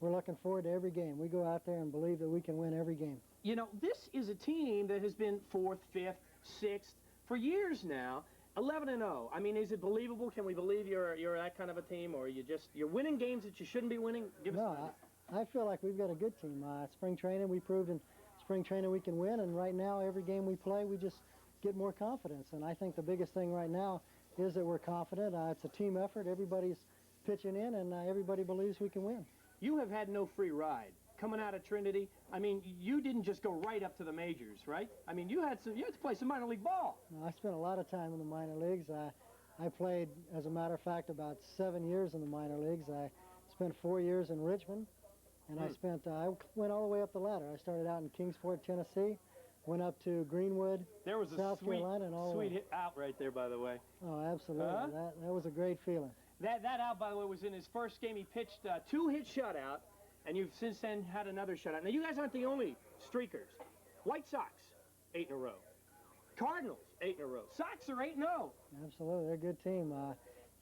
we're looking forward to every game. We go out there and believe that we can win every game. You know, this is a team that has been 4th, 5th, 6th for years now. 11-0. I mean, is it believable? Can we believe you're that kind of a team, or you're winning games that you shouldn't be winning? Give us I feel like we've got a good team. Spring training, we proved in spring training we can win, and right now every game we play, we just get more confidence. And I think the biggest thing right now is that we're confident. It's a team effort. Everybody's pitching in, and everybody believes we can win. You have had no free ride. Coming out of Trinity, I mean, you didn't just go right up to the majors, right? I mean, you had to play some minor league ball. I spent a lot of time in the minor leagues. I played, as a matter of fact, about 7 years in the minor leagues. I spent 4 years in Richmond, and I went all the way up the ladder. I started out in Kingsport, Tennessee, went up to Greenwood, there was South Carolina, and all sweet hit out right there, by the way. Oh, absolutely. That was a great feeling. That out, by the way, was in his first game. He pitched a 2-hit shutout, and you've since then had another shutout. Now, you guys aren't the only streakers. White Sox, 8 in a row. Cardinals, 8 in a row. Sox are 8-0. Absolutely, they're a good team.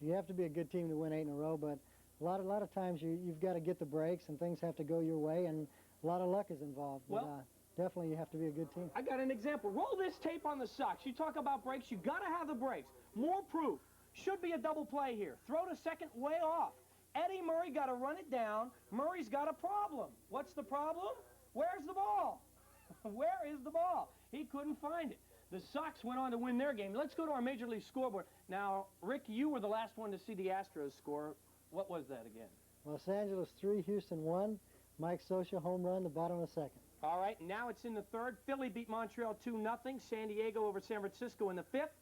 You have to be a good team to win 8 in a row, but a lot of times you've got to get the breaks, and things have to go your way, and a lot of luck is involved. Well, definitely you have to be a good team. I got an example. Roll this tape on the Sox. You talk about breaks, you got to have the breaks. More proof. Should be a double play here. Throw to second, way off. Eddie Murray got to run it down. Murray's got a problem. What's the problem? Where's the ball? Where is the ball? He couldn't find it. The Sox went on to win their game. Let's go to our Major League scoreboard. Now, Rick, you were the last one to see the Astros score. What was that again? Los Angeles 3, Houston 1. Mike Scioscia home run, the bottom of the second. All right, now it's in the third. Philly beat Montreal 2-0. San Diego over San Francisco in the fifth.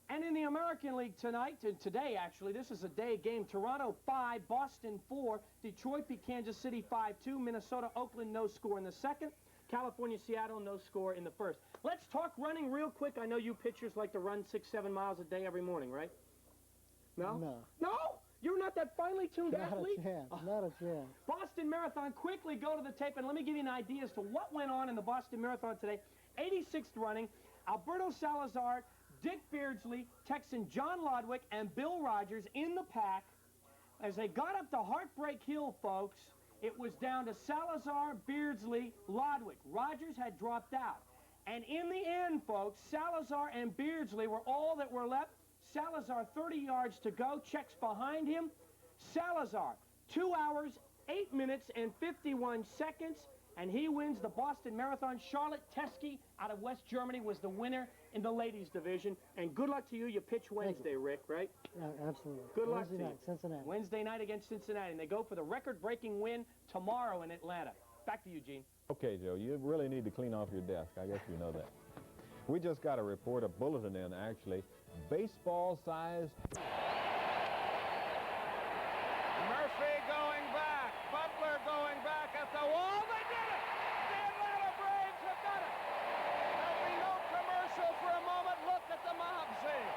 And in the American League tonight, and today actually, this is a day game. Toronto 5, Boston 4. Detroit beat Kansas City 5-2. Minnesota, Oakland, no score in the second. California, Seattle, no score in the first. Let's talk running real quick. I know you pitchers like to run 6-7 miles a day every morning, right? No? No. No? You're not that finely tuned athlete? Not a chance. Not a chance. Boston Marathon, quickly go to the tape, and let me give you an idea as to what went on in the Boston Marathon today. 86th running, Alberto Salazar, Dick Beardsley, Texan John Lodwick, and Bill Rogers in the pack. As they got up to Heartbreak Hill, folks, it was down to Salazar, Beardsley, Lodwick. Rogers had dropped out. And in the end, folks, Salazar and Beardsley were all that were left. Salazar, 30 yards to go, checks behind him. Salazar, 2 hours, 8 minutes, and 51 seconds, and he wins the Boston Marathon. Charlotte Teskey out of West Germany was the winner in the ladies division. And good luck to you. You pitch Wednesday, Rick, right? Absolutely. Good luck Wednesday to you. night, Cincinnati. Wednesday night against Cincinnati, and they go for the record-breaking win tomorrow in Atlanta. Back to you, Gene. Okay, Joe, you really need to clean off your desk. I guess you know that. We just got a report, a bulletin in, actually. Baseball-sized. Murphy going back. Butler going back at the wall. They did it! The Atlanta Braves have done it! There'll be no commercial for a moment. Look at the mob scene.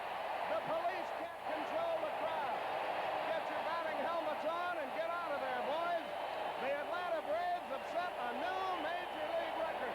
The police can't control the crowd. Get your batting helmets on and get out of there, boys. The Atlanta Braves have set a new Major League record.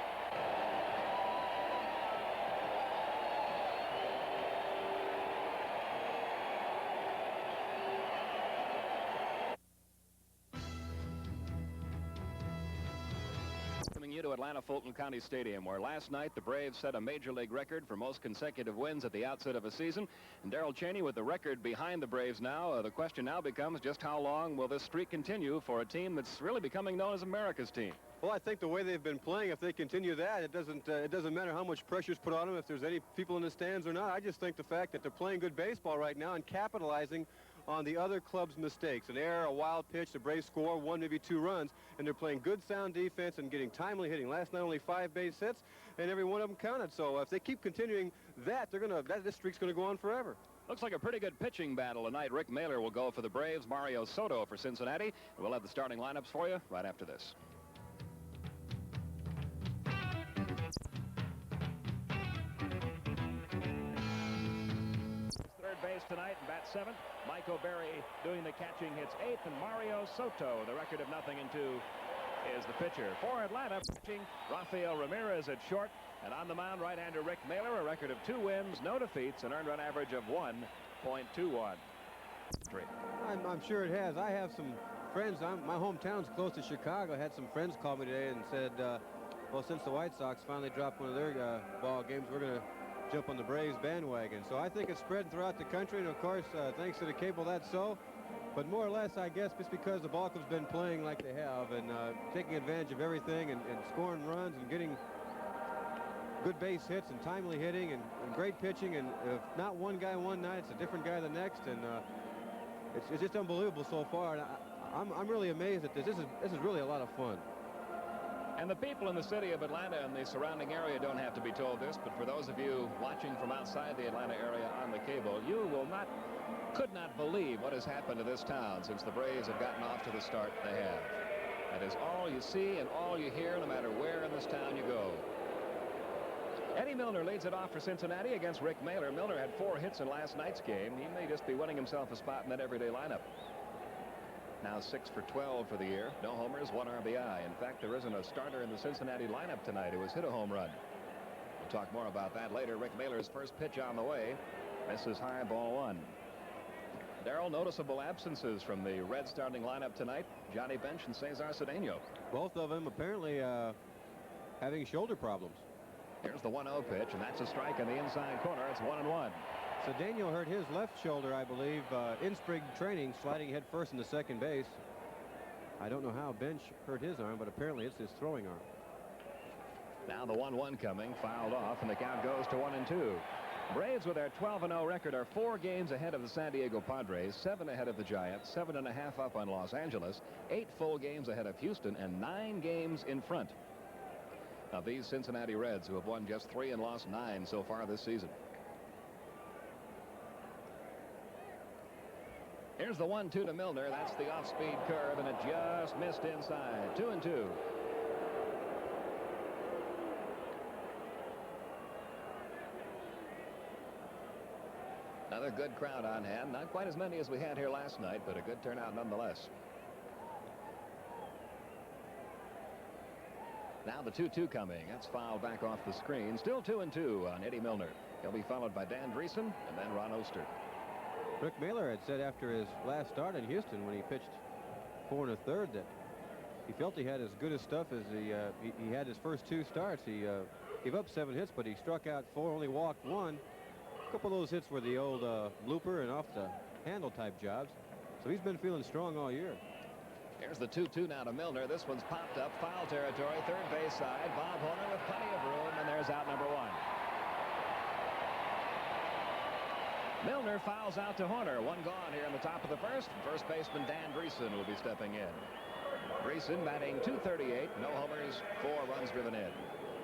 You to Atlanta Fulton County Stadium, where last night the Braves set a Major League record for most consecutive wins at the outset of a season. And Darrell Cheney with the record behind the Braves now. The question now becomes just how long will this streak continue for a team that's really becoming known as America's team? Well, I think the way they've been playing, if they continue that, it doesn't matter how much pressure's put on them, if there's any people in the stands or not. I just think the fact that they're playing good baseball right now and capitalizing on the other club's mistakes. An error, a wild pitch, the Braves score 1, maybe 2 runs, and they're playing good, sound defense and getting timely hitting. Last night only 5 base hits, and every one of them counted. So if they keep continuing that, this streak's going to go on forever. Looks like a pretty good pitching battle tonight. Rick Mailer will go for the Braves, Mario Soto for Cincinnati. We'll have the starting lineups for you right after this. Base tonight and bat 7th. Mike O'Berry doing the catching, hits 8th, and Mario Soto, the record of 0-2, is the pitcher. For Atlanta, pitching Rafael Ramirez at short, and on the mound, right-hander Rick Mailer, a record of 2 wins, no defeats, an earned run average of 1.21. I'm sure it has. I have some friends. My hometown's close to Chicago. I had some friends call me today and said, well, since the White Sox finally dropped one of their ball games, we're going to jump on the Braves bandwagon. So I think it's spread throughout the country, and of course, thanks to the cable, that's so. But more or less, I guess, just because the ball club's been playing like they have and taking advantage of everything and scoring runs and getting good base hits and timely hitting and great pitching. And if not one guy one night, it's a different guy the next. And it's just unbelievable so far. And I'm really amazed at this. This is really a lot of fun. And the people in the city of Atlanta and the surrounding area don't have to be told this, but for those of you watching from outside the Atlanta area on the cable, you could not believe what has happened to this town since the Braves have gotten off to the start they have. That is all you see and all you hear, no matter where in this town you go. Eddie Milner leads it off for Cincinnati against Rick Mailer. Milner had 4 hits in last night's game. He may just be winning himself a spot in that everyday lineup. Now 6 for 12 for the year. No homers, 1 RBI. In fact, there isn't a starter in the Cincinnati lineup tonight who has hit a home run. We'll talk more about that later. Rick Mailer's first pitch on the way. Misses high, ball 1. Darrell, noticeable absences from the Red starting lineup tonight. Johnny Bench and Cesar Cedeno. Both of them apparently having shoulder problems. Here's the 1-0 pitch, and that's a strike in the inside corner. It's 1-1. So Daniel hurt his left shoulder, I believe, in spring training, sliding head first into second base. I don't know how Bench hurt his arm, but apparently it's his throwing arm. Now the 1-1 coming, fouled off, and the count goes to 1-2. Braves with their 12-0 record are 4 games ahead of the San Diego Padres, 7 ahead of the Giants, 7.5 up on Los Angeles, 8 full games ahead of Houston, and 9 games in front of these Cincinnati Reds, who have won just 3 and lost 9 so far this season. Here's the 1-2 to Milner. That's the off-speed curve, and it just missed inside. 2-2. Another good crowd on hand. Not quite as many as we had here last night, but a good turnout nonetheless. Now the 2-2 coming. That's fouled back off the screen. Still 2-2 on Eddie Milner. He'll be followed by Dan Dreesen and then Ron Oster. Rick Mailer had said after his last start in Houston, when he pitched 4 1/3, that he felt he had as good a stuff as he had his first 2 starts. He gave up 7 hits, but he struck out 4, only walked 1. A couple of those hits were the old blooper and off the handle type jobs. So he's been feeling strong all year. Here's the 2-2 now to Milner. This one's popped up, foul territory, third base side. Bob Horner with plenty of room, and there's out number 1. Milner fouls out to Horner. 1 gone here in the top of the first. First baseman Dan Dreesen will be stepping in. Dreesen batting .238. No homers, 4 runs driven in.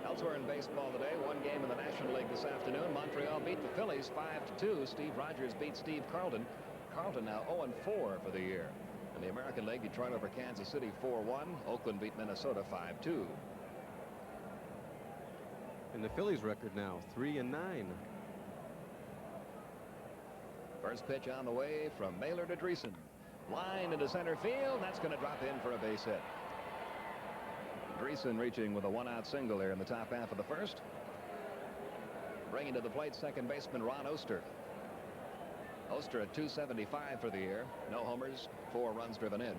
Elsewhere in baseball today, 1 game in the National League this afternoon. Montreal beat the Phillies 5-2. Steve Rogers beat Steve Carlton. Carlton now 0-4 for the year. In the American League, Detroit over Kansas City 4-1. Oakland beat Minnesota 5-2. And the Phillies record now 3-9. First pitch on the way from Mailer to Dreesen. Line into center field. That's going to drop in for a base hit. Dreesen reaching with a 1-out single here in the top half of the first. Bringing to the plate second baseman Ron Oster. Oster at .275 for the year. No homers, 4 runs driven in.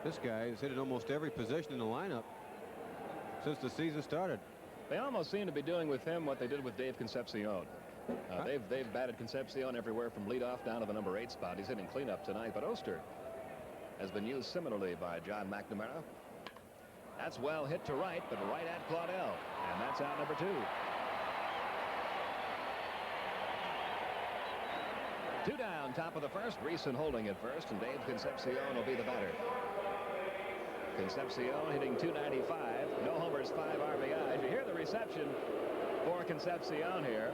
This guy has hit in almost every position in the lineup since the season started. They almost seem to be doing with him what they did with Dave Concepcion. They've batted Concepcion everywhere from leadoff down to the number 8 spot. He's hitting cleanup tonight, but Oster has been used similarly by John McNamara. That's well hit to right, but right at Claudel, and that's out number 2. 2 down, top of the first. Dreesen holding at first, and Dave Concepcion will be the batter. Concepcion hitting .295. No homers, 5 RBIs. You hear the reception for Concepcion here.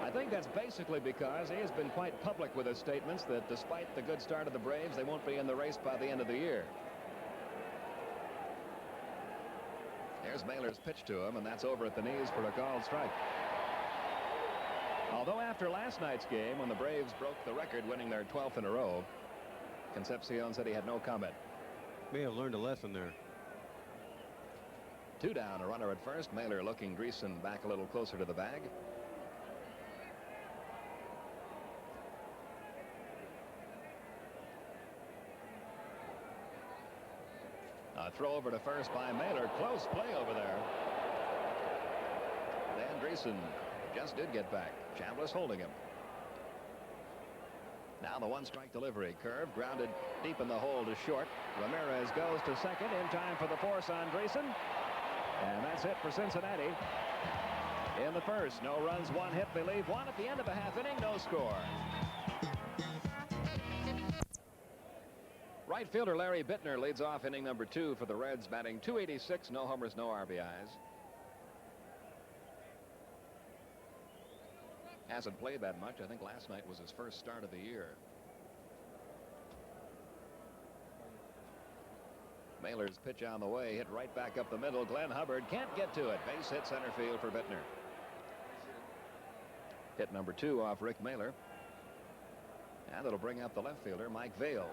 I think that's basically because he has been quite public with his statements that despite the good start of the Braves, they won't be in the race by the end of the year. There's Mailer's pitch to him, and that's over at the knees for a called strike. Although after last night's game, when the Braves broke the record, winning their 12th in a row, Concepcion said he had no comment. May have learned a lesson there. 2 down, a runner at first. Mailer looking Dreesen back a little closer to the bag. A throw over to first by Mailer. Close play over there. Dan Dreesen just did get back. Chambliss holding him. Now the 1-strike delivery. Curve grounded deep in the hole to short. Ramirez goes to second in time for the force on Dreesen. And that's it for Cincinnati. In the first, no runs, 1 hit, they leave 1 at the end of the half inning, no score. Right fielder Larry Bittner leads off inning number 2 for the Reds, batting .286, no homers, no RBIs. Hasn't played that much. I think last night was his first start of the year. Mailer's pitch on the way, hit right back up the middle. Glenn Hubbard can't get to it. Base hit center field for Bittner. Hit number 2 off Rick Mailer. And that'll bring up the left fielder, Mike Vail.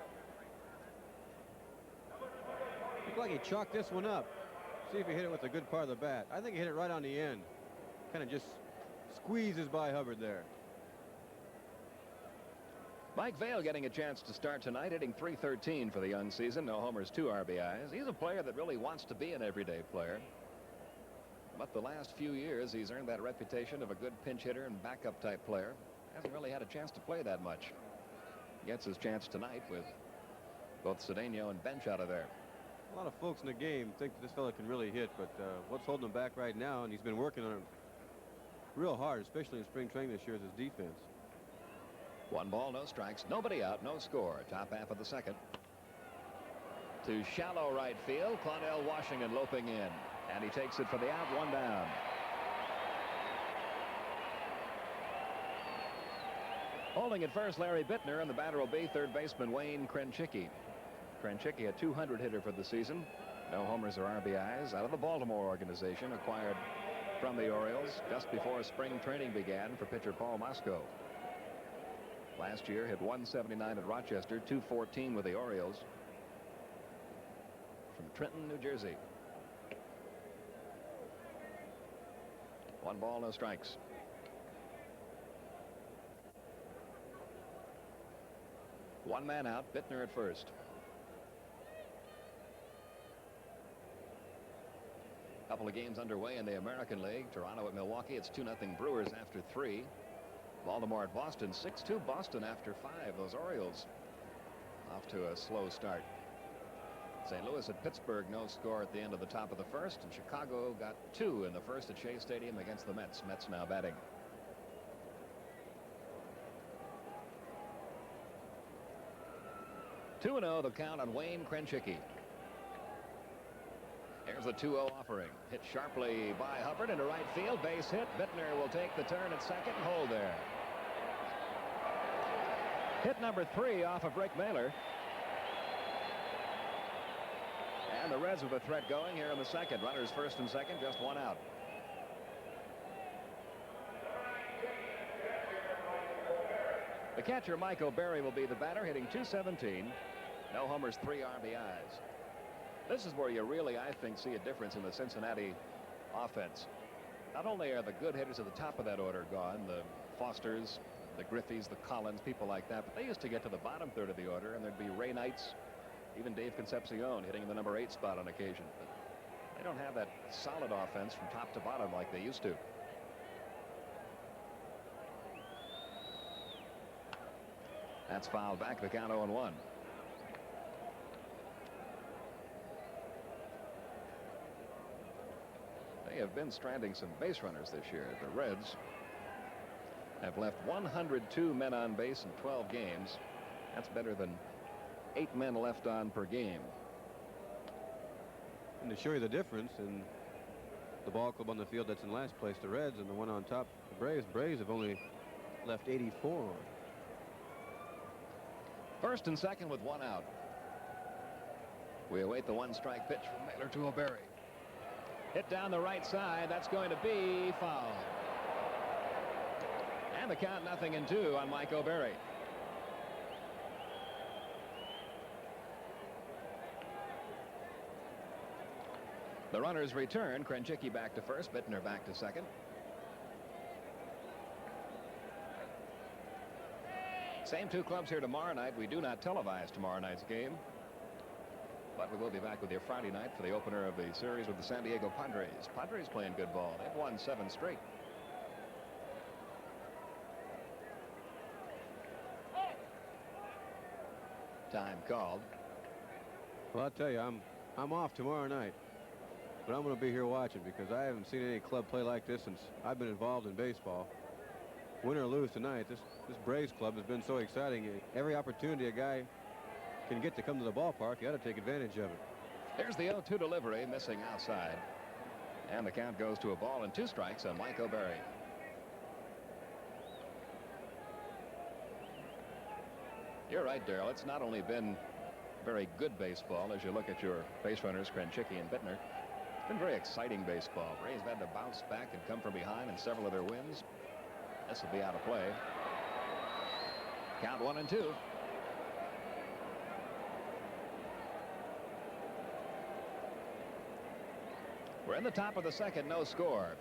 Looked like he chalked this one up. See if he hit it with a good part of the bat. I think he hit it right on the end. Kind of just squeezes by Hubbard there. Mike Vail getting a chance to start tonight, hitting .313 for the young season. No homers, 2 RBIs. He's a player that really wants to be an everyday player. But the last few years, he's earned that reputation of a good pinch hitter and backup type player. Hasn't really had a chance to play that much. Gets his chance tonight with both Cedeno and Bench out of there. A lot of folks in the game think that this fella can really hit, but what's holding him back right now, and he's been working on it real hard, especially in spring training this year, is his defense. 1 ball, no strikes, nobody out, no score. Top half of the second. To shallow right field, Claudell Washington loping in, and he takes it for the out, 1 down. Holding at first, Larry Bittner, and the batter will be third baseman Wayne Krenchicki. Krenchicki, a 200 hitter for the season. No homers or RBIs. Out of the Baltimore organization, acquired from the Orioles just before spring training began for pitcher Paul Mosco. Last year hit .179 at Rochester, .214 with the Orioles. From Trenton, New Jersey. 1 ball, no strikes. One man out, Bittner at first. Couple of games underway in the American League. Toronto at Milwaukee. It's 2-0 Brewers after 3. Baltimore at Boston. 6-2 Boston after 5. Those Orioles off to a slow start. St. Louis at Pittsburgh. No score at the end of the top of the first. And Chicago got 2 in the first at Shea Stadium against the Mets. Mets now batting. (2-0) the count on Wayne Krenchicki. Here's the 2-0 offering. Hit sharply by Hubbard into right field. Base hit. Bittner will take the turn at second and hold there. Hit number 3 off of Rick Mailer. And the Reds with a threat going here in the second. Runners first and second, just 1 out. The catcher, Mike O'Berry, will be the batter, hitting .217. No homers, 3 RBIs. This is where you really, I think, see a difference in the Cincinnati offense. Not only are the good hitters at the top of that order gone, the Fosters, the Griffeys, the Collins, people like that, but they used to get to the bottom third of the order, and there'd be Ray Knights, even Dave Concepcion hitting the number 8 spot on occasion. But they don't have that solid offense from top to bottom like they used to. That's fouled back, the count 0-1. They have been stranding some base runners this year. The Reds have left 102 men on base in 12 games. That's better than 8 men left on per game. And to show you the difference in the ball club on the field that's in last place, the Reds, and the one on top, the Braves. Braves have only left 84 on. First and second with 1 out. We await the 1-strike pitch from Mailer to O'Berry. Hit down the right side. That's going to be foul. And the count 0-2 on Mike O'Berry. The runners return. Krenchicki back to first. Bittner back to second. Same 2 clubs here tomorrow night. We do not televise tomorrow night's game, but we will be back with you Friday night for the opener of the series with the San Diego Padres. Padres playing good ball. They've won 7 straight. Time called. Well, I'll tell you, I'm off tomorrow night, but I'm going to be here watching because I haven't seen any club play like this since I've been involved in baseball. Win or lose tonight, this Braves club has been so exciting. Every opportunity a guy can get to come to the ballpark, you got to take advantage of it. There's the 0-2 delivery, missing outside. And the count goes to a ball and 2 strikes on Mike O'Berry. You're right, Darrell. It's not only been very good baseball as you look at your base runners, Krenchicki and Bittner. It's been very exciting baseball. Braves have had to bounce back and come from behind in several of their wins. This will be out of play. Count 1-2. We're in the top of the second, no score.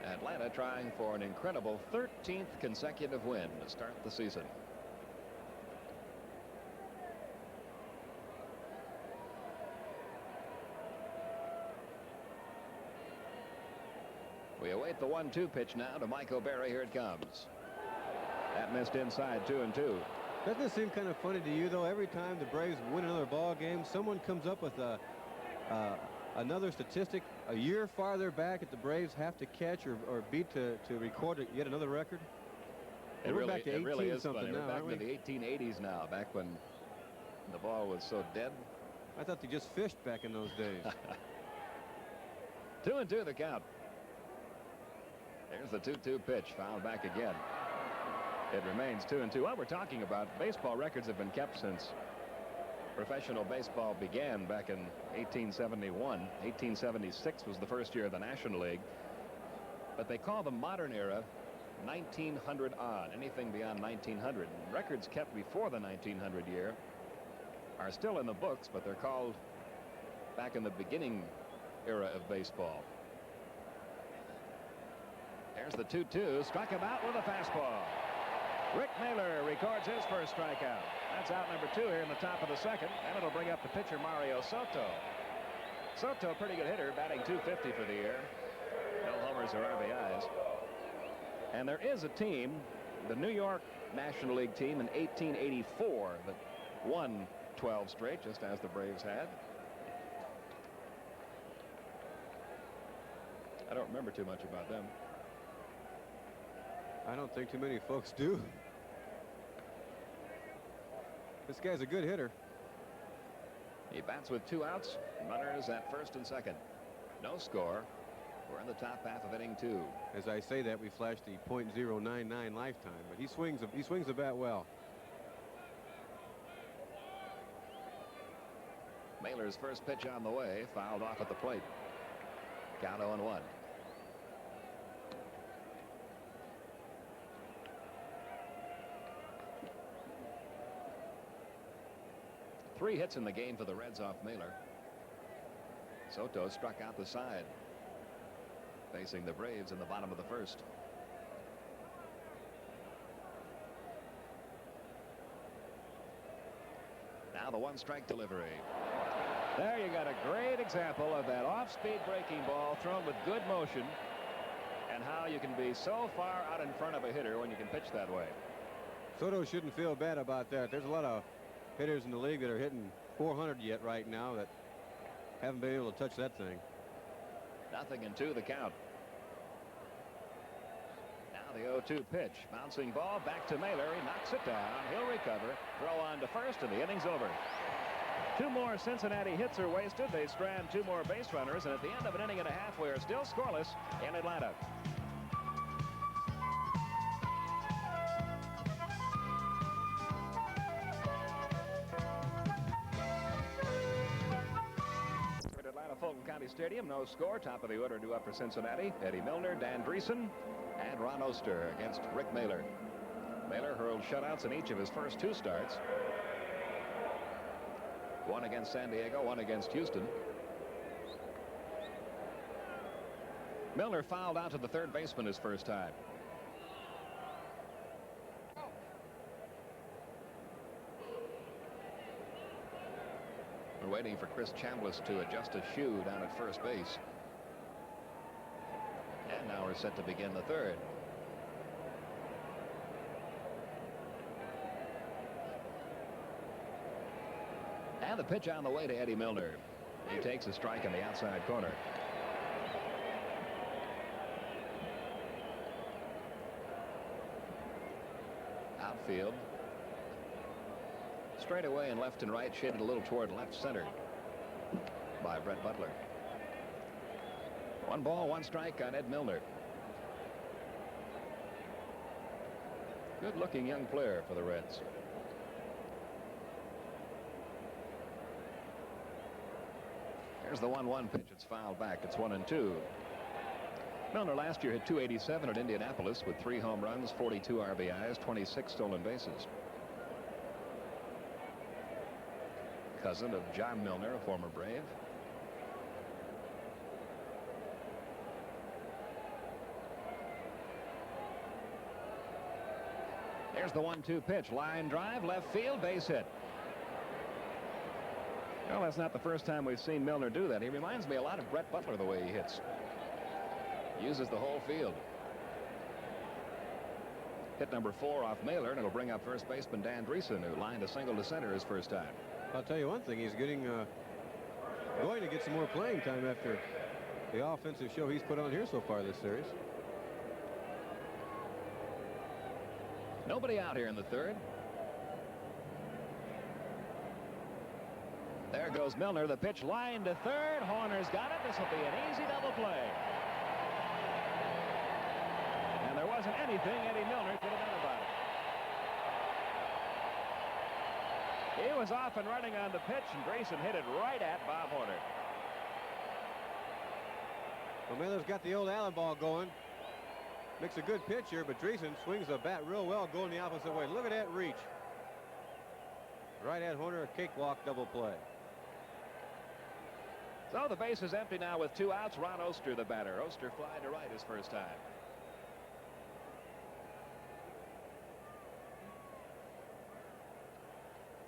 Atlanta trying for an incredible 13th consecutive win to start the season. the 1-2 pitch now to Mike O'Berry. Here it comes. That missed inside, 2-2. Doesn't it seem kind of funny to you, though? Every time the Braves win another ball game, someone comes up with another statistic a year farther back that the Braves have to catch or beat to record yet another record. It We're really, back to it really is something funny. now, We're back aren't to we? the 1880s now, back when the ball was so dead. I thought they just fished back in those days. 2-2 the count. There's the 2-2 pitch, fouled back again. It remains 2-2. What we're talking about, baseball records have been kept since professional baseball began back in 1871. 1876 was the first year of the National League. But they call the modern era 1900 odd, anything beyond 1900. Records kept before the 1900 year are still in the books, but they're called back in the beginning era of baseball. There's the 2-2, struck him out with a fastball. Rick Mailer records his first strikeout. That's out number 2 here in the top of the second, and it'll bring up the pitcher Mario Soto. Soto, pretty good hitter, batting .250 for the year. No homers or RBIs. And there is a team, the New York National League team in 1884, that won 12 straight, just as the Braves had. I don't remember too much about them. I don't think too many folks do. This guy's a good hitter. He bats with 2 outs. Runners at first and second. No score. We're in the top half of inning 2. As I say that, we flashed the .099 lifetime, but he swings the bat well. Mailer's first pitch on the way, fouled off at the plate. Count 0-1. Three hits in the game for the Reds off Mailer. Soto struck out the side, facing the Braves in the bottom of the first. Now the 1-strike delivery. There you got a great example of that off-speed breaking ball thrown with good motion, and how you can be so far out in front of a hitter when you can pitch that way. Soto shouldn't feel bad about that. There's a lot of hitters in the league that are hitting 400 yet right now that haven't been able to touch that thing. 0-2 the count. Now the 0-2 pitch. Bouncing ball back to Mailer. He knocks it down. He'll recover. Throw on to first, and the inning's over. 2 more Cincinnati hits are wasted. They strand 2 more base runners, and at the end of an inning and a half, we are still scoreless in Atlanta. Fulton County Stadium, no score. Top of the order due up for Cincinnati. Eddie Milner, Dan Dreesen, and Ron Oster against Rick Mailer. Mailer hurled shutouts in each of his first 2 starts. 1 against San Diego, 1 against Houston. Milner fouled out to the third baseman his first time. We're waiting for Chris Chambliss to adjust a shoe down at first base. And now we're set to begin the third. And the pitch on the way to Eddie Milner. He takes a strike in the outside corner. Outfield. Straight away and left and right, shaded a little toward left center by Brett Butler. 1 ball, 1 strike on Ed Milner. Good looking young player for the Reds. Here's the 1-1 pitch. It's fouled back. It's 1-2. Milner last year hit .287 at Indianapolis with 3 home runs, 42 RBIs, 26 stolen bases. Cousin of John Milner, a former Brave. There's the 1-2 pitch. Line drive, left field, base hit. Well, that's not the first time we've seen Milner do that. He reminds me a lot of Brett Butler the way he hits. Uses the whole field. Hit number 4 off Mailer, and it'll bring up first baseman Dan Dreesen, who lined a single to center his first time. I'll tell you one thing, he's going to get some more playing time after the offensive show he's put on here so far this series. Nobody out here in the third. There goes Milner. The pitch line to third. Horner's got it. This will be an easy double play. And there wasn't anything Eddie Milner could have done about it. He was off and running on the pitch, and Dreesen hit it right at Bob Horner. Well, Miller's got the old Allen ball going. Makes a good pitch here, but Dreesen swings the bat real well, going the opposite way. Look at that reach. Right at Horner, a cakewalk double play. So the base is empty now with 2 outs. Ron Oster, the batter. Oster fly to right his first time.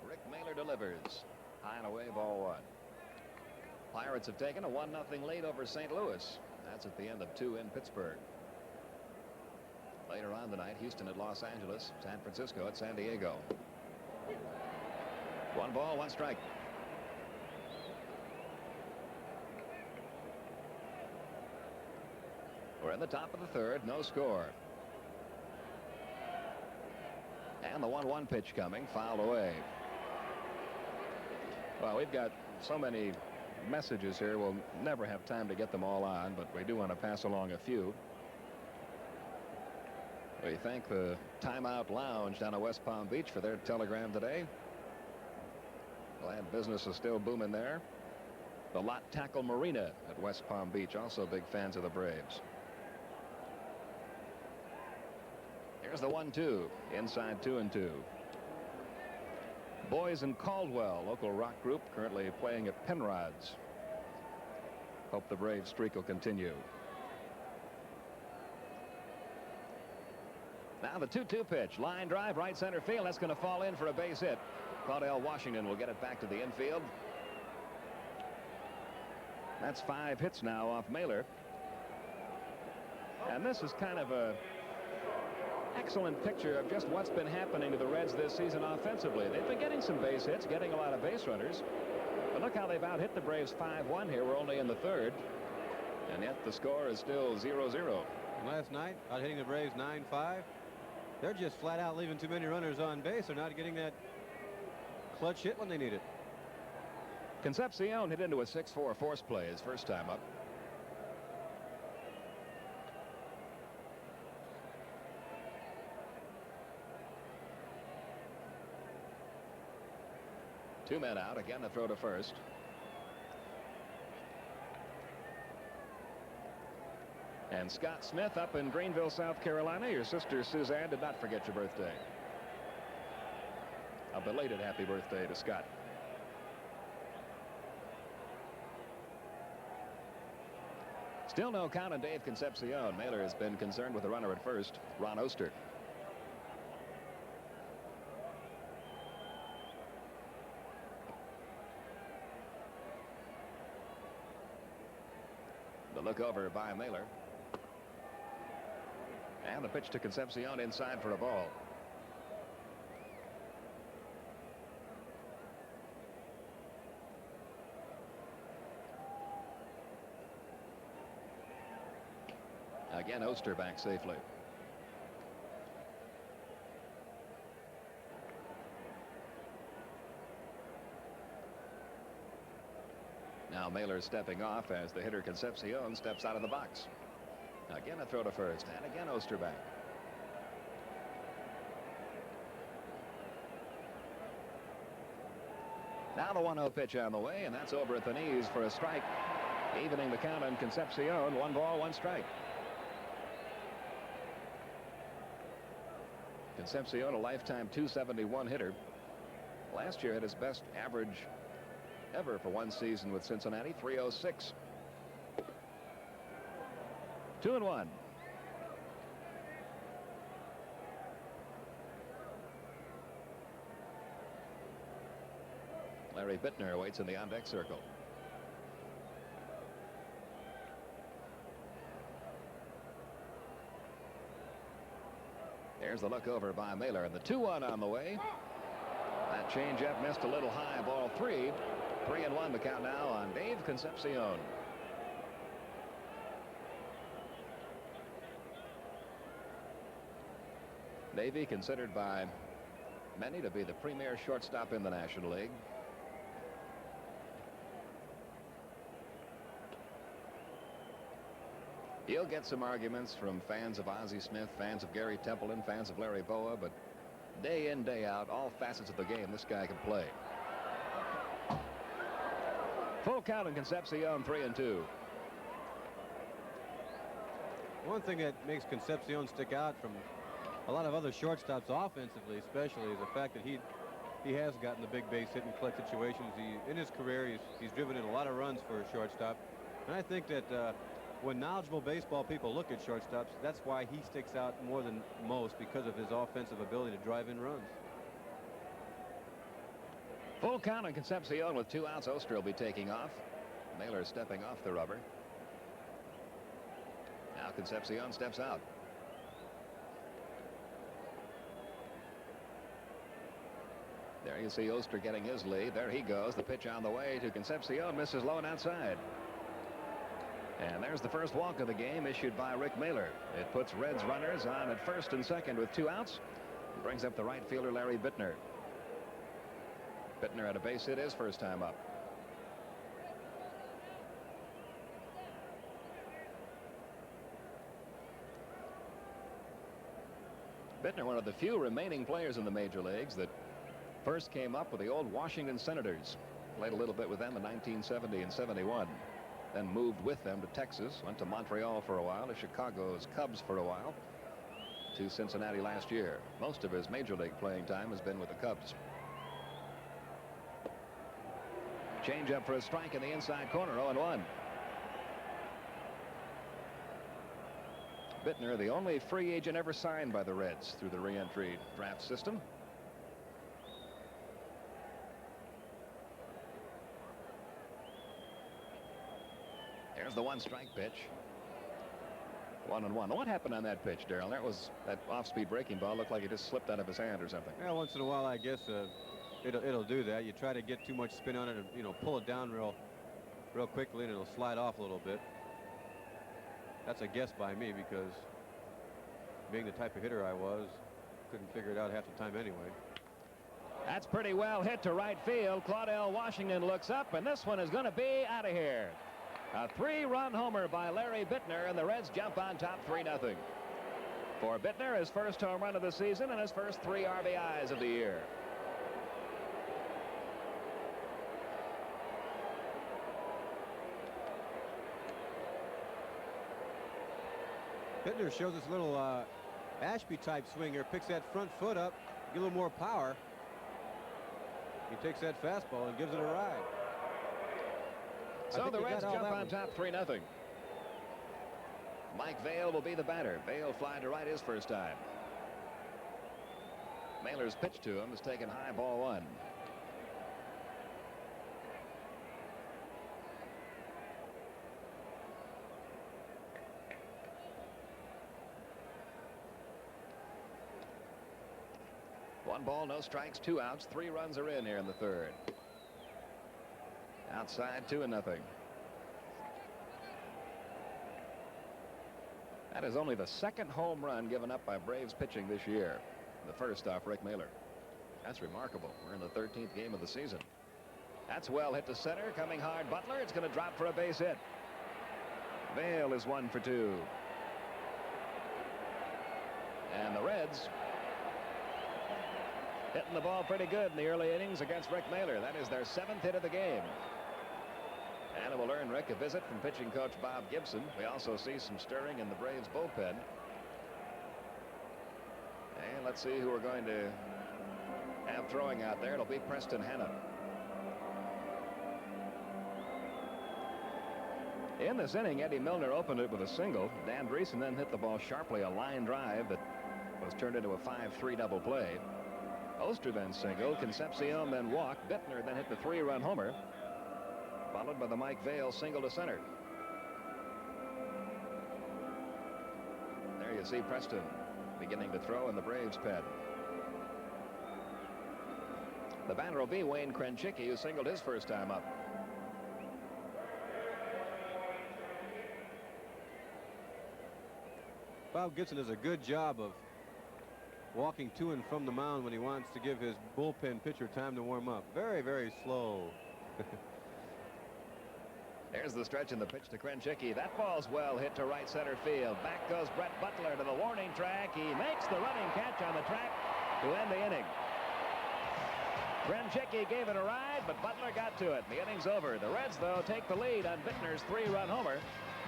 Rick Mailer delivers. High and away, ball 1. Pirates have taken a 1-0 lead over St. Louis. That's at the end of 2 in Pittsburgh. Later on tonight, Houston at Los Angeles, San Francisco at San Diego. 1 ball, 1 strike. We're in the top of the third, no score. And the 1-1 pitch coming, fouled away. Well, we've got so many messages here, we'll never have time to get them all on, but we do want to pass along a few. We thank the Timeout Lounge down at West Palm Beach for their telegram today. Glad business is still booming there. The Lot Tackle Marina at West Palm Beach, also big fans of the Braves. Here's the 1-2, inside 2-2. Boys in Caldwell, local rock group, currently playing at Penrod's. Hope the Brave streak will continue. Now the 2-2 pitch, line drive, right center field. That's going to fall in for a base hit. Caudell Washington will get it back to the infield. That's 5 hits now off Mailer. And this is kind of a excellent picture of just what's been happening to the Reds this season offensively. They've been getting some base hits, getting a lot of base runners. But look how they've out-hit the Braves 5-1 here. We're only in the third. And yet the score is still 0-0. Last night, out hitting the Braves 9-5. They're just flat out leaving too many runners on base. They're not getting that clutch hit when they need it. Concepcion hit into a 6-4 force play his first time up. Two men out. Again, the throw to first. And Scott Smith up in Greenville, South Carolina. Your sister Suzanne did not forget your birthday. A belated happy birthday to Scott. Still no count on Dave Concepcion. Mailer has been concerned with a runner at first. Ron Oster. The look over by Mailer. And the pitch to Concepcion inside for a ball. Again, Oster back safely. Now Mailer stepping off as the hitter Concepcion steps out of the box. Again a throw to first, and again Oster back. Now the 1-0 pitch on the way, and that's over at the knees for a strike, evening the count on Concepcion. 1 ball, 1 strike. Concepcion, a lifetime .271 hitter. Last year had his best average ever for one season with Cincinnati, .306. 2-1. Larry Bittner waits in the on-deck circle. Here's the look over by Mailer, and the 2-1 on the way. That changeup missed a little high, ball 3. 3-1 the count now on Dave Concepcion. Davey considered by many to be the premier shortstop in the National League. He'll get some arguments from fans of Ozzie Smith, fans of Gary Templeton, fans of Larry Boa, but day in, day out, all facets of the game, this guy can play. Full count in Concepcion, 3-2. One thing that makes Concepcion stick out from a lot of other shortstops offensively especially is the fact that he has gotten the big base hit in clutch situations. In his career he's driven in a lot of runs for a shortstop, and I think that when knowledgeable baseball people look at shortstops, that's why he sticks out more than most, because of his offensive ability to drive in runs. Full count on Concepcion with 2 outs. Oster will be taking off. Mailer stepping off the rubber. Now Concepcion steps out. There you see Oster getting his lead. There he goes. The pitch on the way to Concepcion, misses low and outside. And there's the first walk of the game, issued by Rick Mailer. It puts Reds runners on at first and second with 2 outs. It brings up the right fielder Larry Bittner. Bittner had a base hit his first time up. Bittner, one of the few remaining players in the major leagues that first came up with the old Washington Senators. Played a little bit with them in 1970 and 71. Then moved with them to Texas, went to Montreal for a while, to Chicago's Cubs for a while, to Cincinnati last year. Most of his major league playing time has been with the Cubs. Change up for a strike in the inside corner, 0-1. Bittner, the only free agent ever signed by the Reds through the re-entry draft system. There's the 1-strike pitch. 1-1. What happened on that pitch, Darrell? That off-speed breaking ball looked like it just slipped out of his hand or something. Yeah, once in a while, I guess it'll do that. You try to get too much spin on it, and pull it down real quickly, and it'll slide off a little bit. That's a guess by me, because being the type of hitter I was, couldn't figure it out half the time anyway. That's pretty well hit to right field. Claudell Washington looks up, and this one is going to be out of here. A 3-run homer by Larry Bittner, and the Reds jump on top 3-0. For Bittner, his first home run of the season and his first 3 RBIs of the year. Bittner shows us a little Ashby-type swing here. Picks that front foot up, get a little more power. He takes that fastball and gives it a ride. So the Reds jump on top 3-0. Mike Vail will be the batter. Vail flying to right his first time. Mailer's pitch to him is taken high, ball 1. One ball, no strikes, 2 outs. 3 runs are in here in the third. Outside, 2-0. That is only the 2nd home run given up by Braves pitching this year. The first off Rick Mailer. That's remarkable. We're in the 13th game of the season. That's well hit to center. Coming hard, Butler. It's going to drop for a base hit. Vail is 1 for 2. And the Reds hitting the ball pretty good in the early innings against Rick Mailer. That is their 7th hit of the game. And it will earn Rick a visit from pitching coach Bob Gibson. We also see some stirring in the Braves bullpen. And let's see who we're going to have throwing out there. It'll be Preston Hanna. In this inning, Eddie Milner opened it with a single. Dan Dreesen then hit the ball sharply, a line drive that was turned into a 5-3 double play. Oster then singled. Concepcion then walked. Bittner then hit the 3-run homer, followed by the Mike Vail single to center. There you see Preston beginning to throw in the Braves pen. The batter will be Wayne Krenchicki, who singled his first time up. Bob Gibson does a good job of walking to and from the mound when he wants to give his bullpen pitcher time to warm up. Very, very slow. There's the stretch and the pitch to Krenchicki. That ball's well hit to right center field. Back goes Brett Butler to the warning track. He makes the running catch on the track to end the inning. Krenchicki gave it a ride, but Butler got to it. The inning's over. The Reds, though, take the lead on Bittner's 3-run homer.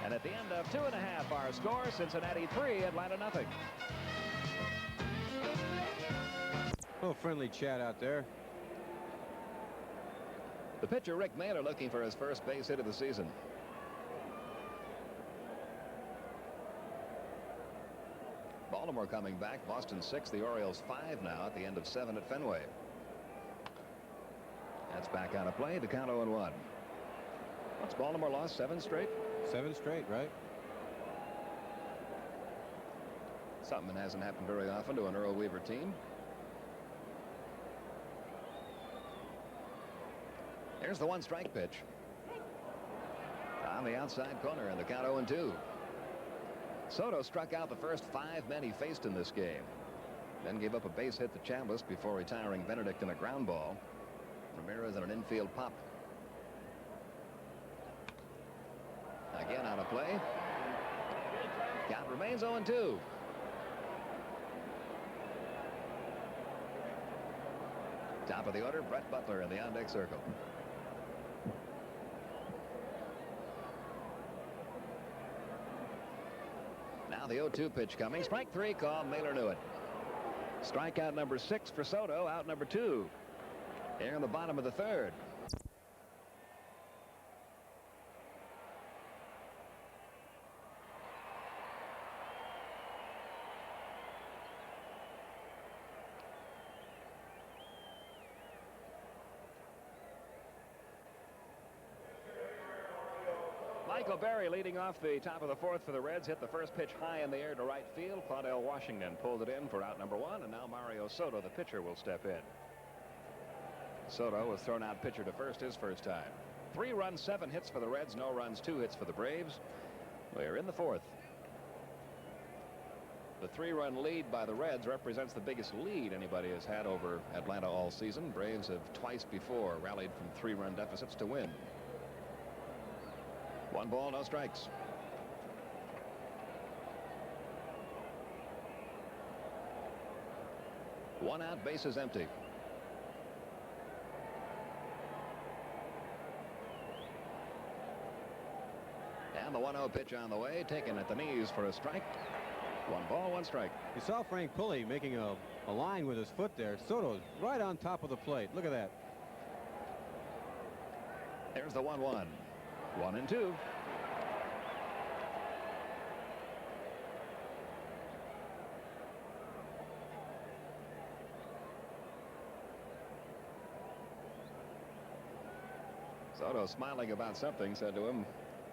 And at the end of 2.5, our score, Cincinnati 3, Atlanta nothing. Oh, friendly chat out there. The pitcher, Rick Mailer, looking for his first base hit of the season. Baltimore coming back. Boston 6, the Orioles 5 now at the end of 7 at Fenway. That's back out of play. The count 0-1. What's Baltimore lost? 7 straight? 7 straight, right? Something that hasn't happened very often to an Earl Weaver team. Here's the 1-strike pitch. On the outside corner, and the count 0-2. Soto struck out the first 5 men he faced in this game. Then gave up a base hit to Chambliss before retiring Benedict in a ground ball. Ramirez and an infield pop. Again out of play. Count remains 0-2. Top of the order, Brett Butler in the on-deck circle. Now the 0-2 pitch coming. Strike 3 call. Mailer knew it. Strikeout number 6 for Soto. Out number 2. Here in the bottom of the 3rd. Michael Berry leading off the top of the 4th for the Reds. Hit the first pitch high in the air to right field. Claudell Washington pulled it in for out number 1, and now Mario Soto, the pitcher, will step in. Soto was thrown out pitcher to first his first time. 3 runs, 7 hits for the Reds. No runs, 2 hits for the Braves. We're in the 4th. The 3-run lead by the Reds represents the biggest lead anybody has had over Atlanta all season. Braves have twice before rallied from 3-run deficits to win. 1 ball, no strikes. One out, bases empty. And the 1-0 pitch on the way, taken at the knees for a strike. 1 ball, 1 strike. You saw Frank Pulley making a line with his foot there. Soto's right on top of the plate. Look at that. There's the 1-1. 1-2. Soto smiling about something said to him,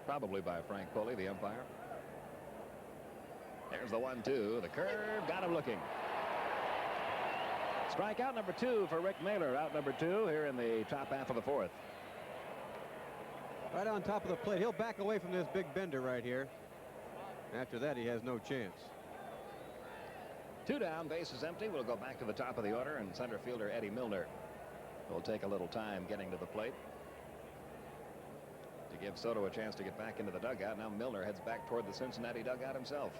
probably by Frank Pulley, the umpire. There's the 1-2. The curve got him looking. Strikeout number 2 for Rick Mailer. Out number 2 here in the top half of the 4th. Right on top of the plate. He'll back away from this big bender right here. After that, he has no chance. 2 down, base is empty. We'll go back to the top of the order, and center fielder Eddie Milner will take a little time getting to the plate to give Soto a chance to get back into the dugout. Now Milner heads back toward the Cincinnati dugout himself.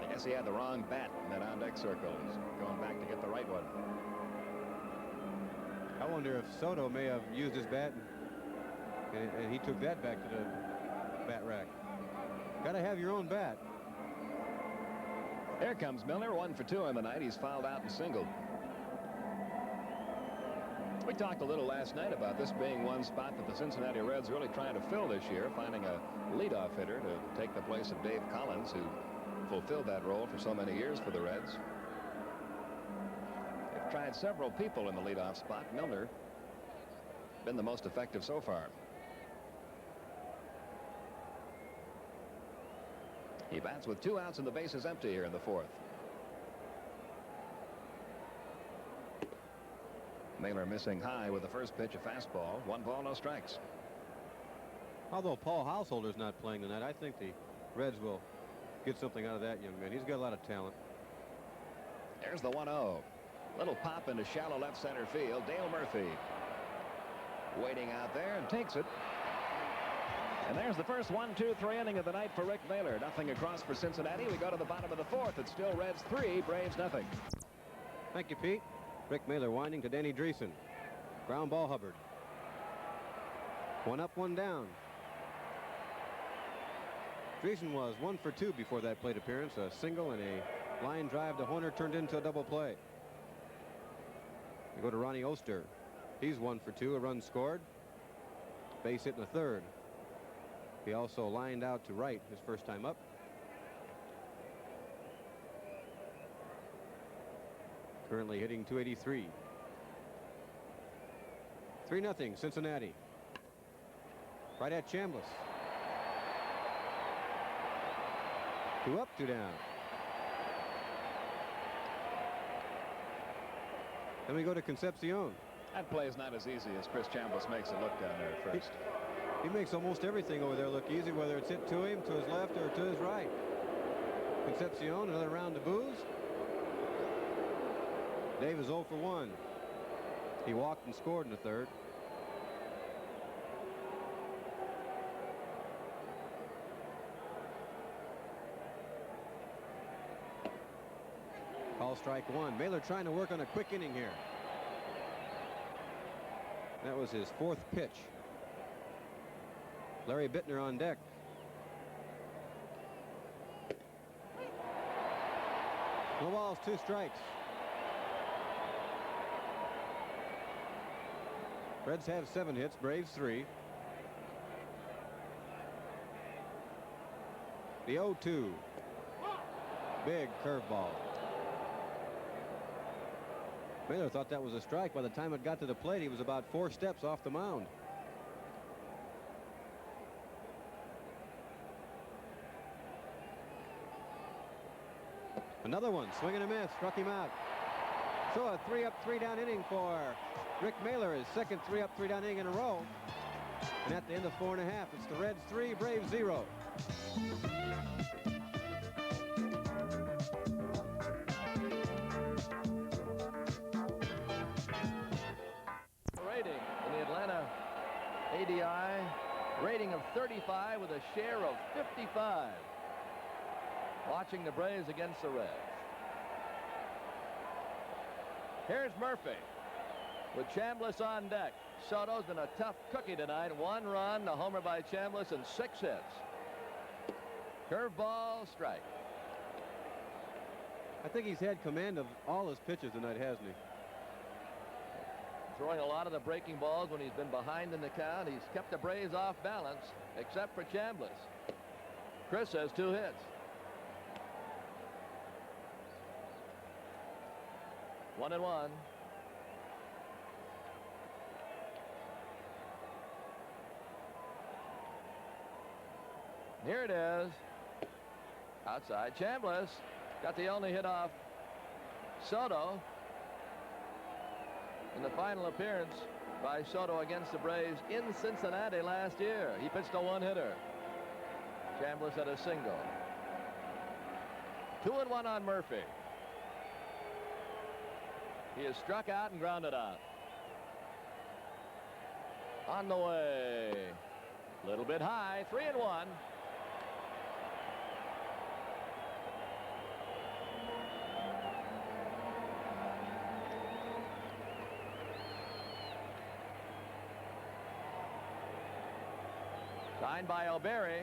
I guess he had the wrong bat in that on-deck circle. He's going back to get the right one. I wonder if Soto may have used his bat and he took that back to the bat rack. Got to have your own bat. There comes Milner, 1 for 2 on the night. He's fouled out and singled. We talked a little last night about this being one spot that the Cincinnati Reds really trying to fill this year, finding a leadoff hitter to take the place of Dave Collins, who fulfilled that role for so many years for the Reds. They've tried several people in the leadoff spot. Milner been the most effective so far. He bats with 2 outs and the bases empty here in the 4th. Mailer missing high with the first pitch, a fastball. 1 ball, no strikes. Although Paul Householder's not playing tonight, I think the Reds will get something out of that young man. He's got a lot of talent. There's the 1-0. Little pop into shallow left center field. Dale Murphy waiting out there and takes it. And there's the first 1-2-3 inning of the night for Rick Mailer. Nothing across for Cincinnati. We go to the bottom of the 4th. It's still Reds 3, Braves nothing. Thank you, Pete. Rick Mailer winding to Danny Dreesen. Ground ball, Hubbard. 1 up, 1 down. Dreesen was 1 for 2 before that plate appearance. A single and a line drive to Horner turned into a double play. We go to Ronnie Oster. He's 1 for 2, a run scored. Base hit in the 3rd. He also lined out to right his first time up. Currently hitting .283. 3-0 Cincinnati. Right at Chambliss. 2 up, 2 down. Then we go to Concepcion. That play is not as easy as Chris Chambliss makes it look down there at first. He makes almost everything over there look easy, whether it's hit to him, to his left, or to his right. Concepcion, another round to booze. Dave is 0 for 1. He walked and scored in the 3rd. Call strike 1. Mailer trying to work on a quick inning here. That was his 4th pitch. Larry Bittner on deck. No balls, 2 strikes. Reds have 7 hits, Braves 3. The 0-2. Big curveball. Mailer thought that was a strike. By the time it got to the plate, he was about 4 steps off the mound. Another one, swing and a miss, struck him out. So a 3 up, 3 down inning for Rick Mailer, his second 3 up, 3 down inning in a row. And at the end of 4 1/2, it's the Reds 3, Braves 0. Rating in the Atlanta ADI, rating of 35 with a share of 55. Watching the Braves against the Reds. Here's Murphy with Chambliss on deck. Soto's been a tough cookie tonight. 1 run, a homer by Chambliss, and 6 hits. Curveball, strike. I think he's had command of all his pitches tonight, hasn't he? Throwing a lot of the breaking balls when he's been behind in the count. He's kept the Braves off balance, except for Chambliss. Chris has 2 hits. 1-1. Here it is. Outside, Chambliss got the only hit off Soto in the final appearance by Soto against the Braves in Cincinnati last year. He pitched a 1-hitter. Chambliss had a single. 2-1 on Murphy. He is struck out and grounded out. On the way. A little bit high. 3-1. Signed by O'Berry.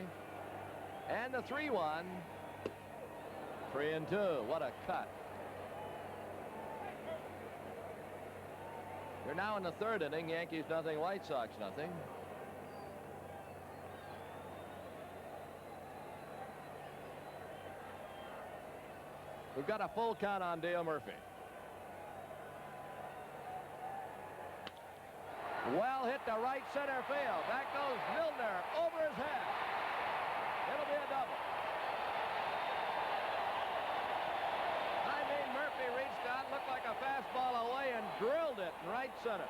And the 3-1. 3-2. What a cut. We're now in the 3rd inning. Yankees nothing, White Sox nothing. We've got a full count on Dale Murphy. Well hit to right center field. Back goes Milner over his head. It'll be a double. drilled it in right center.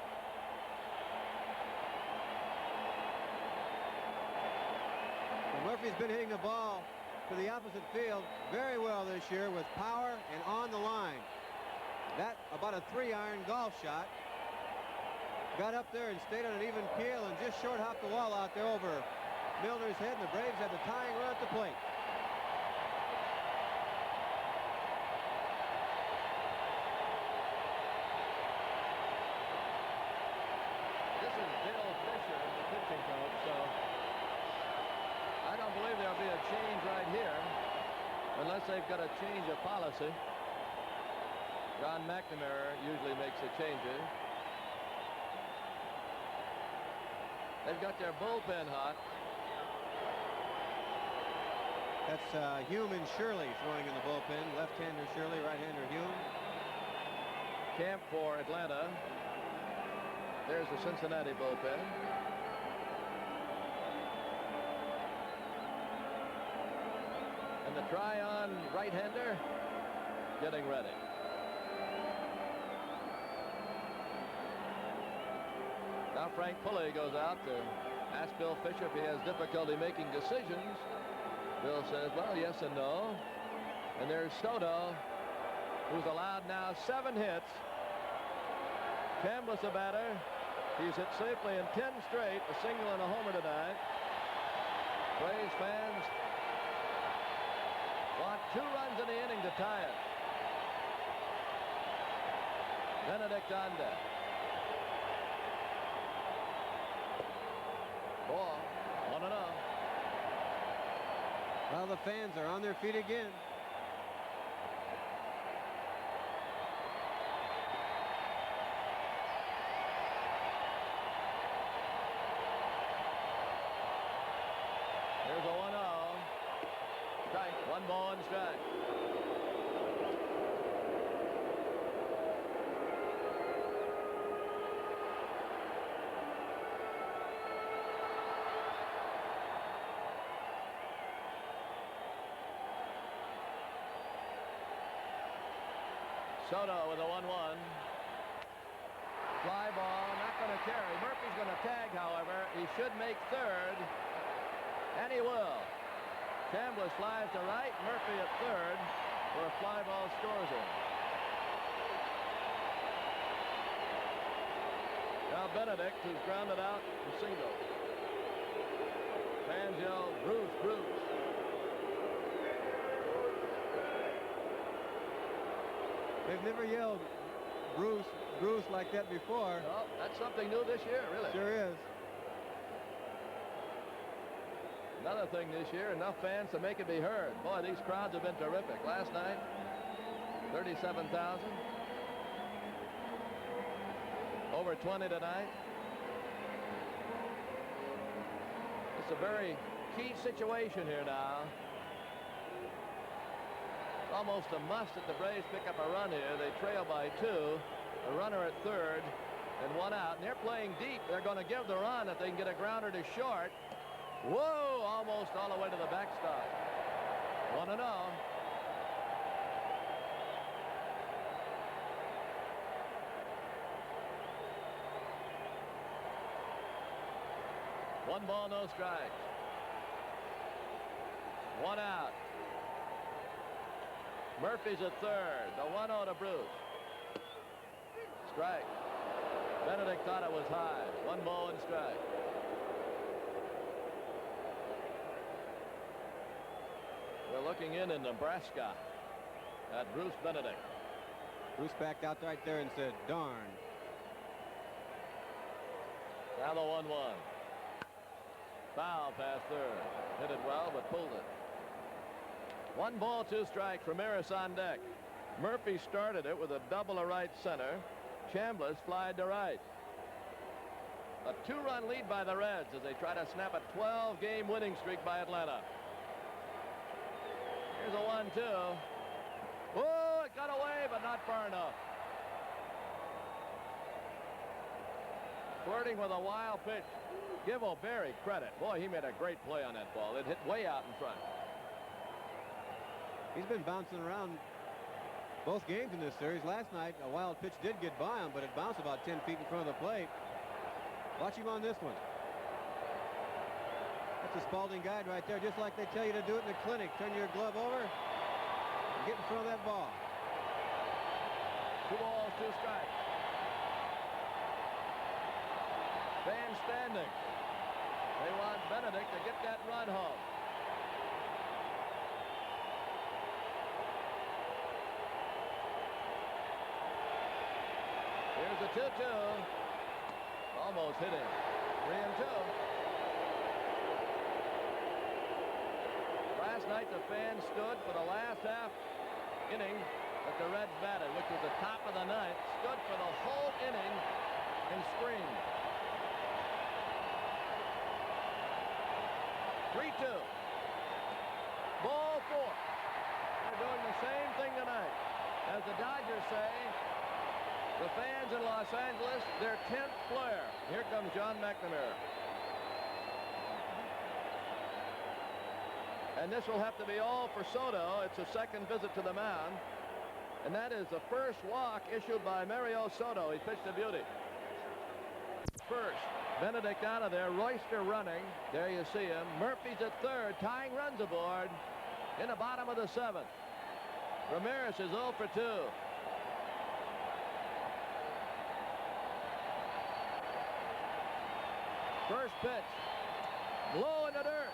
And Murphy's been hitting the ball to the opposite field very well this year with power and on the line. That about a 3-iron golf shot. Got up there and stayed on an even keel and just short hopped the wall out there over Milner's head, and the Braves had the tying run at the plate. This is Bill Fisher, the pitching coach, so I don't believe there'll be a change right here unless they've got a change of policy. John McNamara usually makes the changes. They've got their bullpen hot. That's Hume and Shirley throwing in the bullpen. Left-hander Shirley, right-hander Hume. Camp for Atlanta. There's the Cincinnati bullpen. And the try-on right-hander getting ready. Now Frank Pulley goes out to ask Bill Fisher if he has difficulty making decisions. Bill says, well, yes and no. And there's Soto, who's allowed now 7 hits. Chambliss, a batter. He's hit safely in 10 straight, a single and a homer tonight. Braves fans want 2 runs in the inning to tie it. Benedict on deck. Ball, 1-0. Well, the fans are on their feet again. Here's a 1-0. Strike, 1 ball and strike. Soto with a 1-1. Fly ball, not going to carry. Murphy's going to tag, however. He should make third, and he will. Chambliss flies to right, Murphy at third, where a fly ball scores him. Now Benedict, who's grounded out, is single. Fans yell, Bruce, Bruce. They've never yelled Bruce, Bruce like that before. Oh, that's something new this year, really. Sure is. Another thing this year, enough fans to make it be heard. Boy, these crowds have been terrific. Last night, 37,000. Over 20 tonight. It's a very key situation here now. Almost a must that the Braves pick up a run here. They trail by 2. A runner at third and 1 out. And they're playing deep. They're going to give the run if they can get a grounder to short. Whoa! Almost all the way to the backstop. 1-0. One ball, no strikes. 1 out. Murphy's at third. The 1-0 to Bruce. Strike. Benedict thought it was high. 1 ball and strike. We're looking in Nebraska at Bruce Benedict. Bruce backed out right there and said, darn. Now the 1-1. Foul past third. Hit it well, but pulled it. 1 ball, 2 strikes. Ramirez on deck. Murphy started it with a double to right center. Chambliss flied to right. A 2-run lead by the Reds as they try to snap a 12-game winning streak by Atlanta. Here's a 1-2. Oh, it got away, but not far enough. Flirting with a wild pitch. Give O'Berry credit. Boy, he made a great play on that ball. It hit way out in front. He's been bouncing around both games in this series. Last night, a wild pitch did get by him, but it bounced about 10 feet in front of the plate. Watch him on this one. That's a Spalding guide right there, just like they tell you to do it in the clinic. Turn your glove over and get in front of that ball. 2 balls, 2 strikes. Fans standing. They want Benedict to get that run home. Here's the 2-2. Almost hit him. 3-2. Last night the fans stood for the last half inning that the Reds batted, which was the top of the ninth, stood for the whole inning and screamed. 3-2. Ball 4. They're doing the same thing tonight. As the Dodgers say, the fans in Los Angeles, their 10th flare. Here comes John McNamara. And this will have to be all for Soto. It's a second visit to the mound. And that is the first walk issued by Mario Soto. He pitched a beauty. First, Benedict out of there. Royster running. There you see him. Murphy's at third. Tying runs aboard in the bottom of the 7th. Ramirez is 0 for 2. First pitch. Low in the dirt.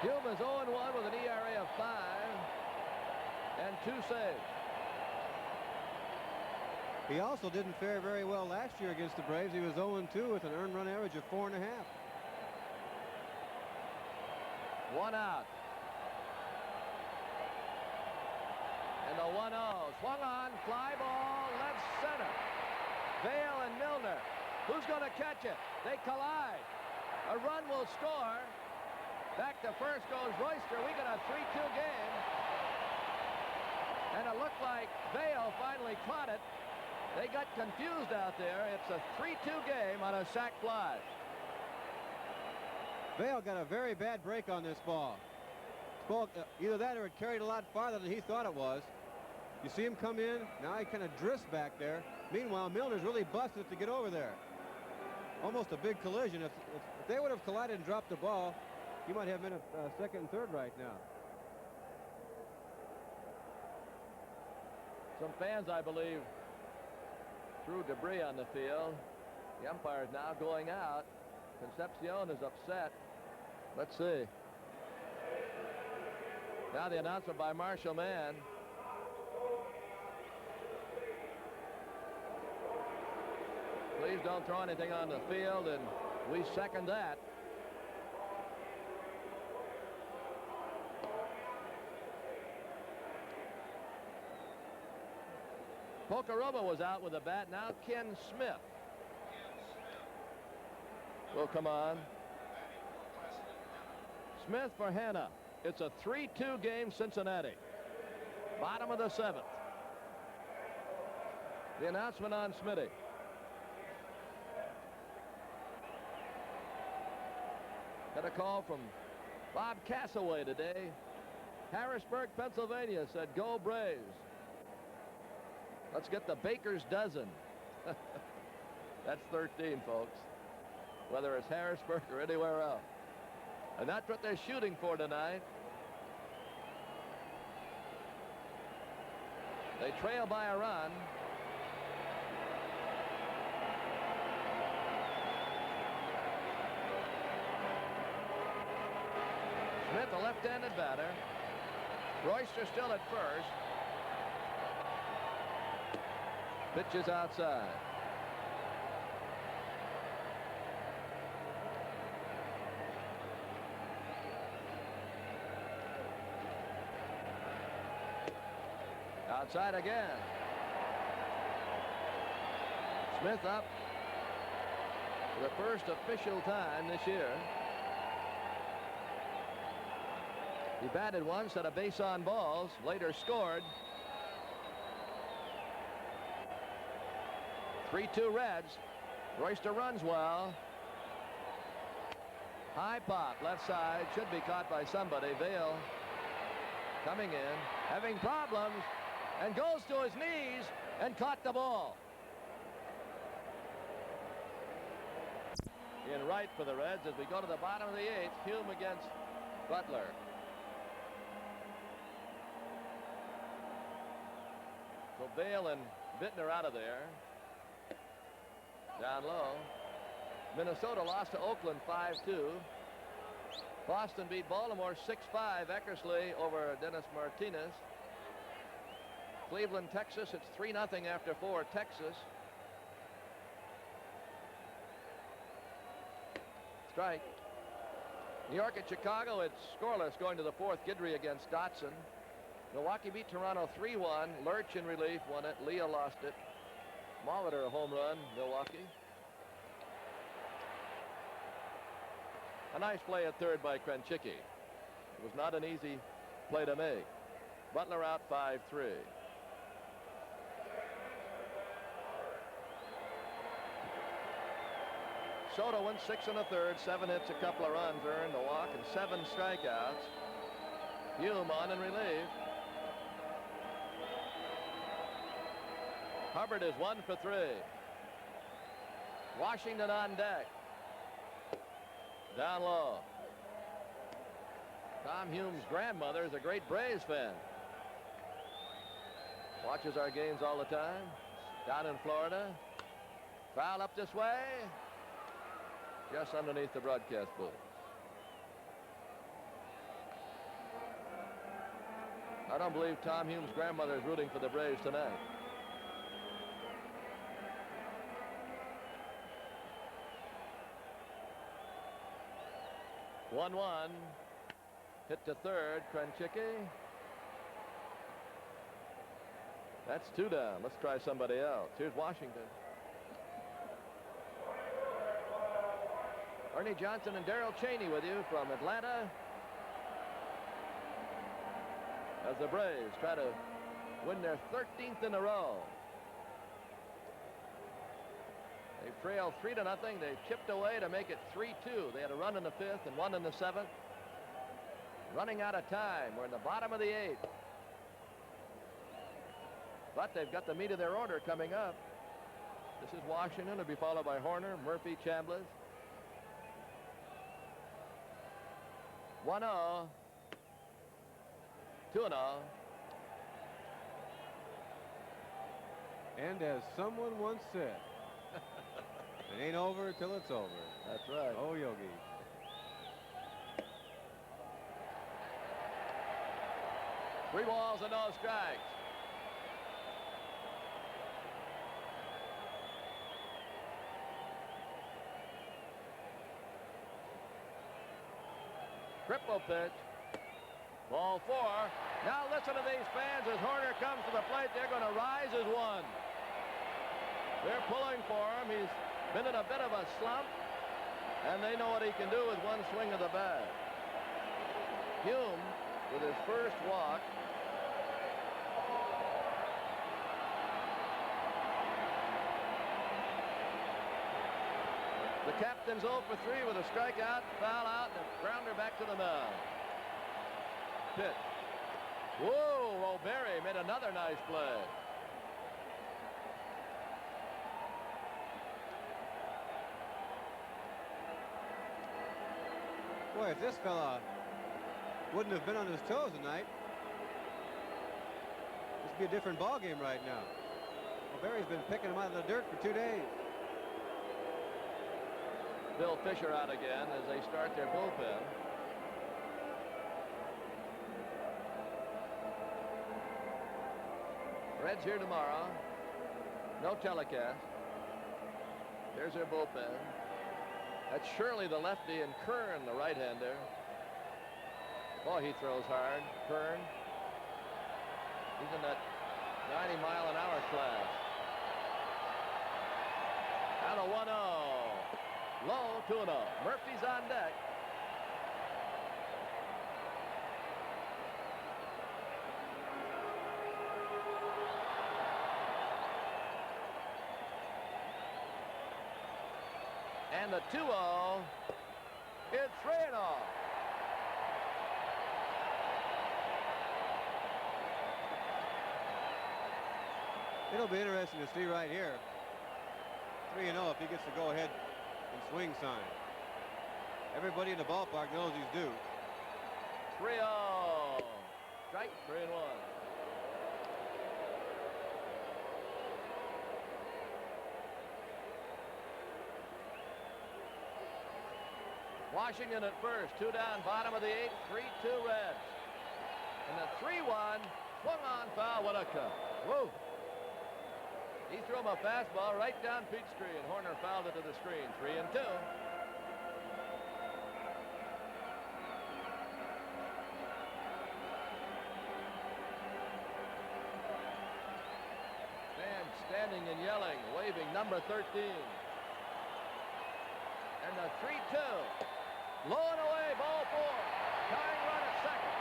Hume is 0-1 with an ERA of 5 and 2 saves. He also didn't fare very well last year against the Braves. He was 0-2 with an earned run average of 4.5. 1 out. And the 1-0. Swung on. Fly ball. Left center. Vail and Milner. Who's going to catch it? They collide. A run will score. Back to first goes Royster. We got a 3-2 game. And it looked like Vail finally caught it. They got confused out there. It's a 3-2 game on a sac fly. Vail got a very bad break on this ball. Either that or it carried a lot farther than he thought it was. You see him come in. Now he kind of drifts back there. Meanwhile, Milner's really busted to get over there. Almost a big collision. If they would have collided and dropped the ball, he might have been a second and third right now. Some fans, I believe, threw debris on the field. The umpire is now going out. Concepcion is upset. Let's see. Now the announcement by Marshall Mann. Please don't throw anything on the field, and we second that. Pocoroba was out with a bat. Now Ken Smith will come on. Smith for Hanna. It's a 3-2 game, Cincinnati. Bottom of the 7th. The announcement on Smitty. Got a call from Bob Castaway today. Harrisburg, Pennsylvania said, "Go Braves." Let's get the baker's dozen. That's 13, folks. Whether it's Harrisburg or anywhere else. And that's what they're shooting for tonight. They trail by a run. Smith, a left-handed batter. Royster still at first. Pitches outside. Outside again. Smith up for the first official time this year. He batted once, had a base on balls, later scored. 3-2 Reds. Royster runs well. High pop, left side, should be caught by somebody. Vail coming in, having problems. and goes to his knees and caught the ball. In right for the Reds as we go to the bottom of the 8th. Hume against Butler. So Bale and Bittner out of there. Down low. Minnesota lost to Oakland 5-2. Boston beat Baltimore 6-5. Eckersley over Dennis Martinez. Cleveland, Texas, it's 3-0 after 4. Texas. Strike. New York at Chicago, it's scoreless going to the 4th. Guidry against Dotson. Milwaukee beat Toronto 3-1. Lurch in relief won it. Leah lost it. Molitor a home run, Milwaukee. A nice play at third by Krenchicki. It was not an easy play to make. Butler out 5-3. Soto went 6 1/3, 7 hits, a couple of runs, earned a walk, and 7 strikeouts. Hume on in relief. Hubbard is 1 for 3. Washington on deck. Down low. Tom Hume's grandmother is a great Braves fan. Watches our games all the time. Down in Florida. Foul up this way. Just underneath the broadcast booth. I don't believe Tom Hume's grandmother is rooting for the Braves tonight. One. Hit to third. Krenchicki. That's 2 down. Let's try somebody else. Here's Washington. Ernie Johnson and Darrell Cheney with you from Atlanta. As the Braves try to win their 13th in a row. They trailed 3-0. They chipped away to make it 3-2. They had a run in the 5th and 1 in the 7th. Running out of time. We're in the bottom of the 8th. But they've got the meat of their order coming up. This is Washington. It'll be followed by Horner, Murphy, Chambliss. 1-0. 2-0. And as someone once said, it ain't over till it's over. That's right. Oh, Yogi. Three balls and no strikes. Triple pitch. Ball 4. Now listen to these fans as Horner comes to the plate. They're going to rise as one. They're pulling for him. He's been in a bit of a slump, and they know what he can do with one swing of the bat. Hume with his first walk. The captain's 0 for 3 with a strikeout, foul out, and a grounder back to the mound. Pitch. Whoa, Roberry made another nice play. Boy, if this fella wouldn't have been on his toes tonight, this would be a different ball game right now. Well, Barry's been picking him out of the dirt for 2 days. Bill Fisher out again as they start their bullpen. Reds here tomorrow. No telecast. There's their bullpen. That's Shirley, the lefty, and Kern, the right-hander. Boy, he throws hard. Kern. He's in that 90-mile-an-hour class. Out of 1-0. Low, 2-0. Murphy's on deck. And the 2-0. It's 3-0. It'll be interesting to see right here. 3-0 if he gets to go ahead and swing sign. Everybody in the ballpark knows he's due. 3-0. Strike, 3-1. Washington at first, 2 down, bottom of the 8th, 3-2 Reds. And the 3-1 swung on foul, what a cut. Whoa. He threw him a fastball right down Peachtree, and Horner fouled it to the screen. 3-2. Fans standing and yelling, waving number 13. And the 3-2. Low and away, ball 4. Tying run at second.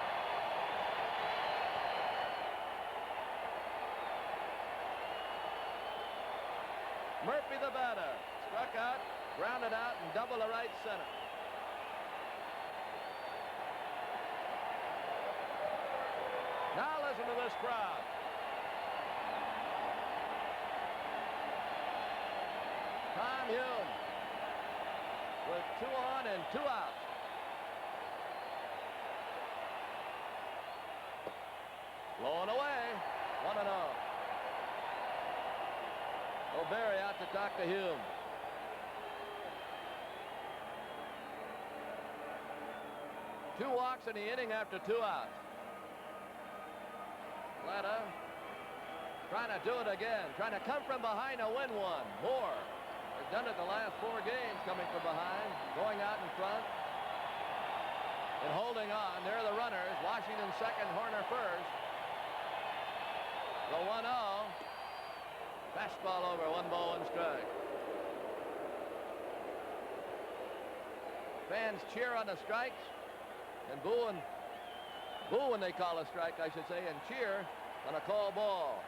Murphy the batter. Struck out, grounded out, and double to right center. Now listen to this crowd. Tom Hume with 2 on and 2 out. Low and away, 1-0. O'Berry out to talk to Hume. Two walks in the inning after 2 outs. Atlanta trying to do it again, trying to come from behind to win one. Moore has done it the last 4 games, coming from behind, going out in front, and holding on. There are the runners. Washington second, Horner first. The 1-0. Fastball over, 1 ball, 1 strike. Fans cheer on the strikes and boo when they call a strike, I should say, and cheer on a call ball.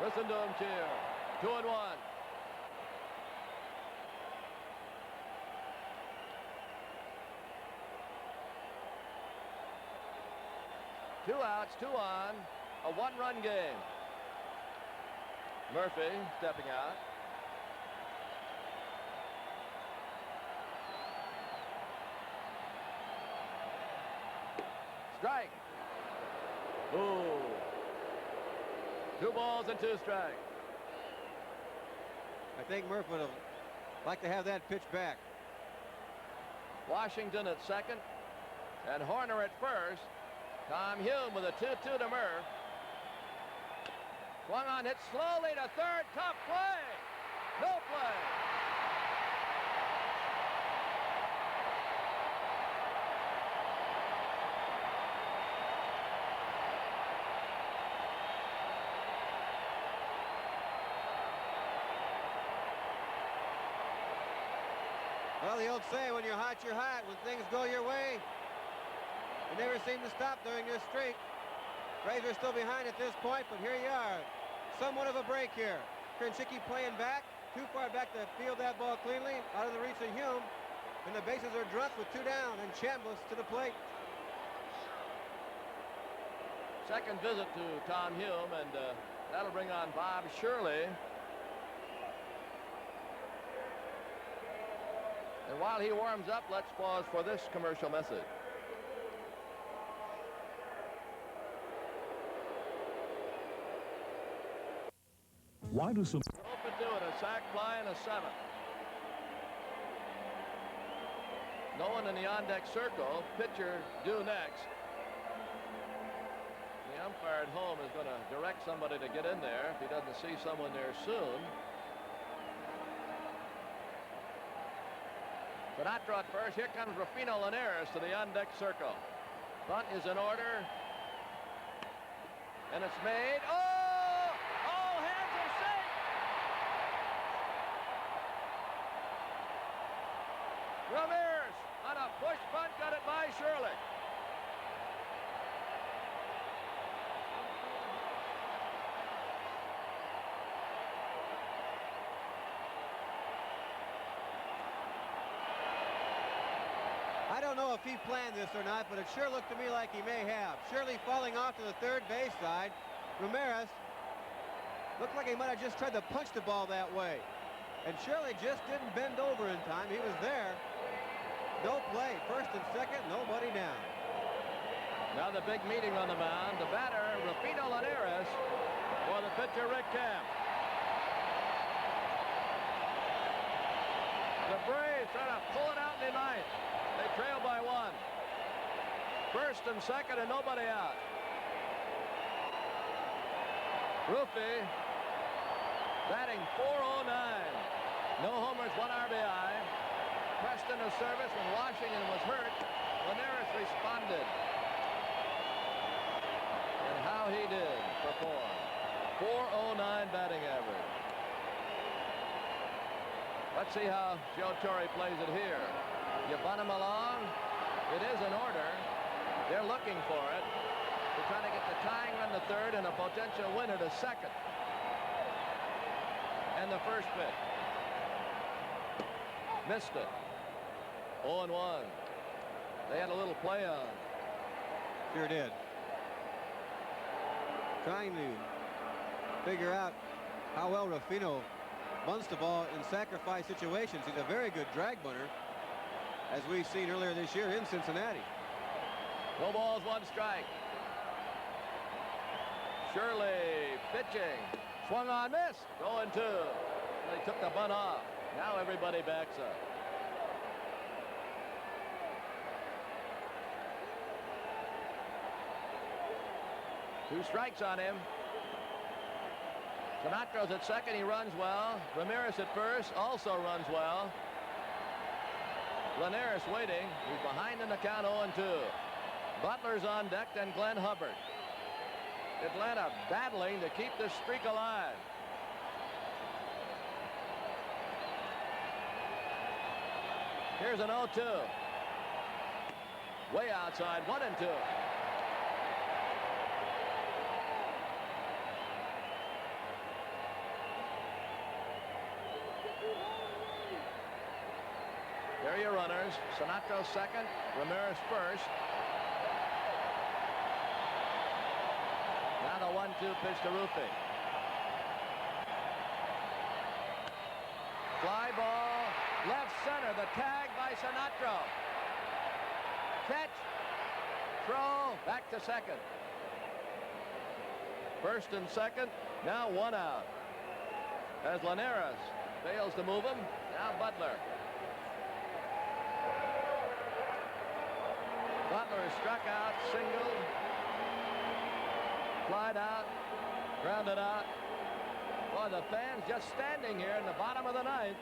Listen to them cheer. 2-1. Two outs, 2 on. A 1-run game. Murphy stepping out. Strike. Ooh. 2 balls and 2 strikes. I think Murphy would have liked to have that pitch back. Washington at second and Horner at first. Tom Hume with a 2-2 to Murph. Swung on, hit slowly to third. Tough play. No play. Well, the old saying, when you're hot, you're hot. When things go your way, you never seem to stop during this streak. Braves are still behind at this point, but here you are. Somewhat of a break here. Krenchicki playing back, too far back to field that ball cleanly, out of the reach of Hume. And the bases are drunk with 2 down, and Chambliss to the plate. Second visit to Tom Hume, and that'll bring on Bob Shirley. And while he warms up, let's pause for this commercial message. Why do some... Open to it, a sac fly and a 7. No one in the on-deck circle. Pitcher due next. The umpire at home is going to direct somebody to get in there if he doesn't see someone there soon. Sinatra at first. Here comes Rufino Linares to the on-deck circle. Bunt is in order. And it's made. Oh! All hands are safe! Ramirez on a push bunt, got it by Shirley. I don't don't know if he planned this or not, but it sure looked to me like he may have. Shirley falling off to the third base side. Ramirez looked like he might have just tried to punch the ball that way. And Shirley just didn't bend over in time. He was there. No play. First and second, nobody down. Now the big meeting on the mound. The batter, Rufino Linares, for the pitcher, Rick Camp. The Braves trying to pull it out in the ninth. They trail by 1. First and second and nobody out. Rufy batting .409. No homers, 1 RBI. Preston to service when Washington was hurt. Linares responded. And how he did perform. .409 batting average. Let's see how Joe Torre plays it here. You bunt him along. It is in order. They're looking for it. They're trying to get the tying run to third and a potential winner to second. And the first pitch. Missed it. 0-1. They had a little play on. Sure did. Trying to figure out how well Rufino bunts the ball in sacrifice situations. He's a very good drag bunter, as we've seen earlier this year in Cincinnati. No balls, 1 strike. Shirley pitching. Swung on, missed. 0-2. They took the bunt off. Now everybody backs up. Two strikes on him. Sinatra's at second. He runs well. Ramirez at first also runs well. Linares waiting. He's behind in the count, 0-2. Butler's on deck, then Glenn Hubbard. Atlanta battling to keep this streak alive. Here's an 0-2. Way outside, 1-2. There are your runners. Sinatra second, Ramirez first. Now the 1-2 pitch to Rufy. Fly ball, left center, the tag by Sinatra. Catch, throw, back to second. First and second, now 1 out. As Linares fails to move him, now Butler. Butler is struck out, singled, flied out, grounded out. Boy, the fans just standing here in the bottom of the ninth.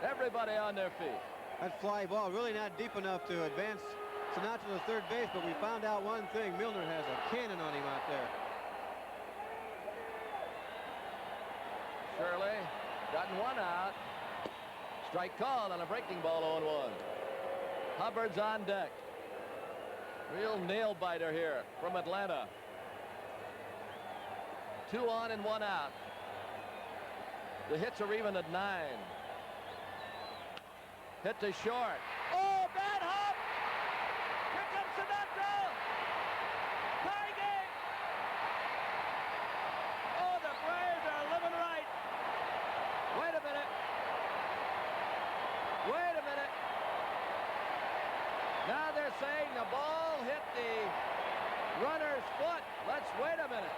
Everybody on their feet. That fly ball really not deep enough to advance Sinatra to third base, but we found out one thing. Milner has a cannon on him out there. Shirley gotten 1 out. Strike called on a breaking ball, 0-1. Hubbard's on deck. Real nail biter here from Atlanta. 2 on and 1 out. The hits are even at 9. Hit to short. Oh, bad hop! Here comes Sinatra! Tie game! Oh, the Braves are living right. Wait a minute. Wait a minute. Now they're saying the ball hit the runner's foot. Let's wait a minute.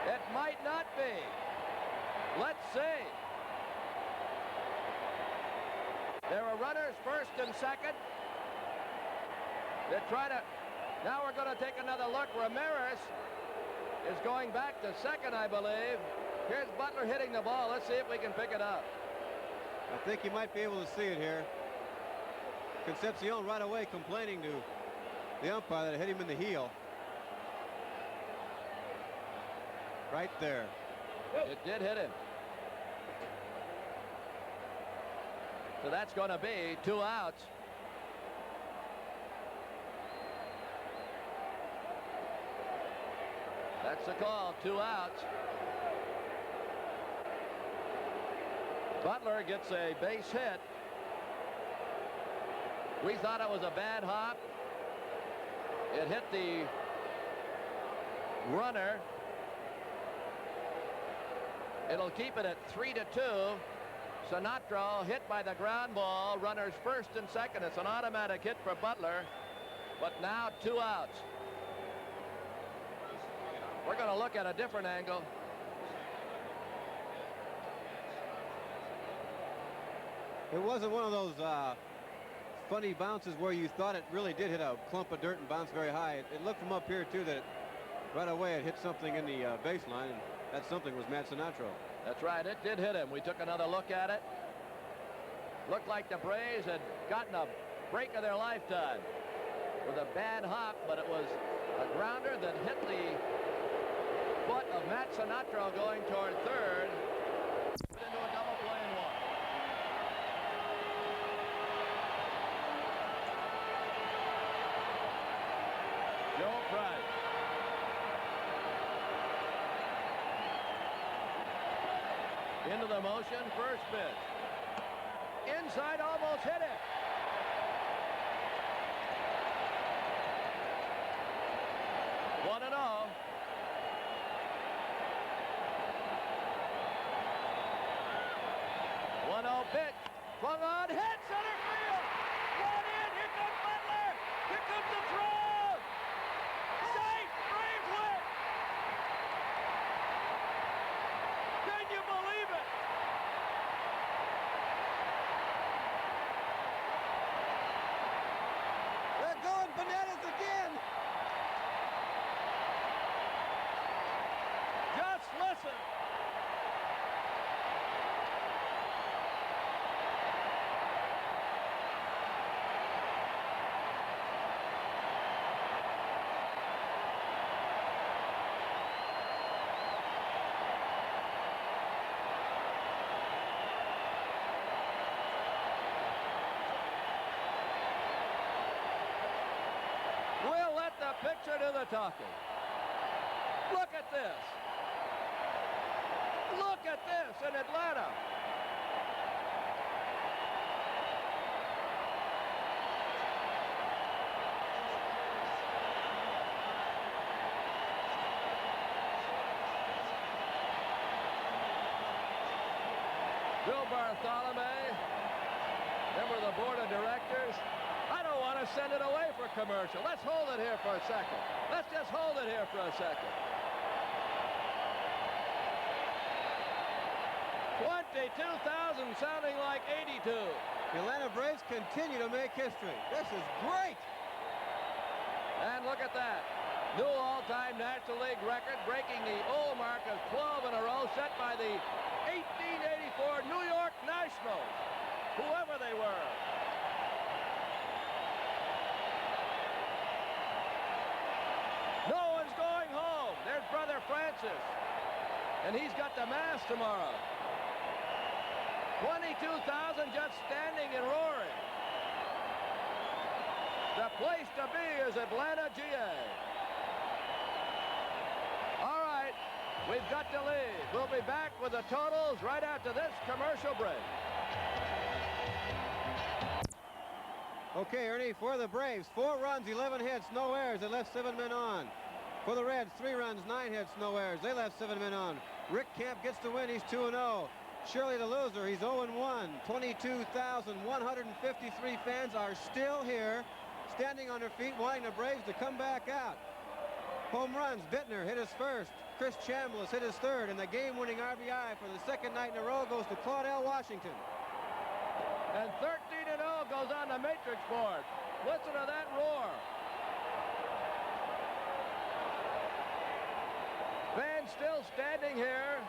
It might not be. Let's see. There are runners first and second. They try to. Now we're going to take another look. Ramirez is going back to second, I believe. Here's Butler hitting the ball. Let's see if we can pick it up. I think you might be able to see it here. Concepcion right away complaining to the umpire that hit him in the heel. Right there. It did hit him. So that's going to be 2 outs. That's the call, 2 outs. Butler gets a base hit. We thought it was a bad hop. It hit the runner. It'll keep it at 3-2. Sinatra hit by the ground ball. Runners first and second. It's an automatic hit for Butler. But now 2 outs. We're going to look at a different angle. It wasn't one of those funny bounces where you thought it really did hit a clump of dirt and bounce very high. It looked from up here, too, that right away it hit something in the baseline, and that something was Matt Sinatra. That's right. It did hit him. We took another look at it. Looked like the Braves had gotten a break of their lifetime with a bad hop, but it was a grounder that hit the foot of Matt Sinatra going toward third. Into a double play and 1. Joe Price. Into the motion, first pitch. Inside, almost hit it. One and 0. Pitch, swung on, hit center field. One in, here comes Butler. Here comes the throw. Safe, Braves win. Can you believe it? They're going bananas again. Just listen. Picture to the talking. Look at this. Look at this in Atlanta. Bill Bartholomew, member of the board of directors. I don't want to send it away for commercial. Let's hold it here for a second. Let's just hold it here for a second. 22,000 sounding like 82. The Atlanta Braves continue to make history. This is great. And look at that. New all-time National League record, breaking the old mark of 12 in a row set by the 1884 New York Nationals, whoever they were. No one's going home. There's Brother Francis, and he's got the Mass tomorrow. 22,000 just standing and roaring. The place to be is Atlanta, GA. All right, we've got to leave. We'll be back with the totals right after this commercial break. Okay, Ernie, for the Braves, 4 runs, 11 hits, no errors. They left 7 men on. For the Reds, 3 runs, 9 hits, no errors. They left 7 men on. Rick Camp gets the win. He's 2-0. Shirley the loser. He's 0-1. 22,153 fans are still here, standing on their feet, wanting the Braves to come back out. Home runs, Bittner hit his first. Chris Chambliss hit his third, and the game-winning RBI for the second night in a row goes to Claudell Washington. And 13-0 goes on the matrix board. Listen to that roar. Fans still standing here.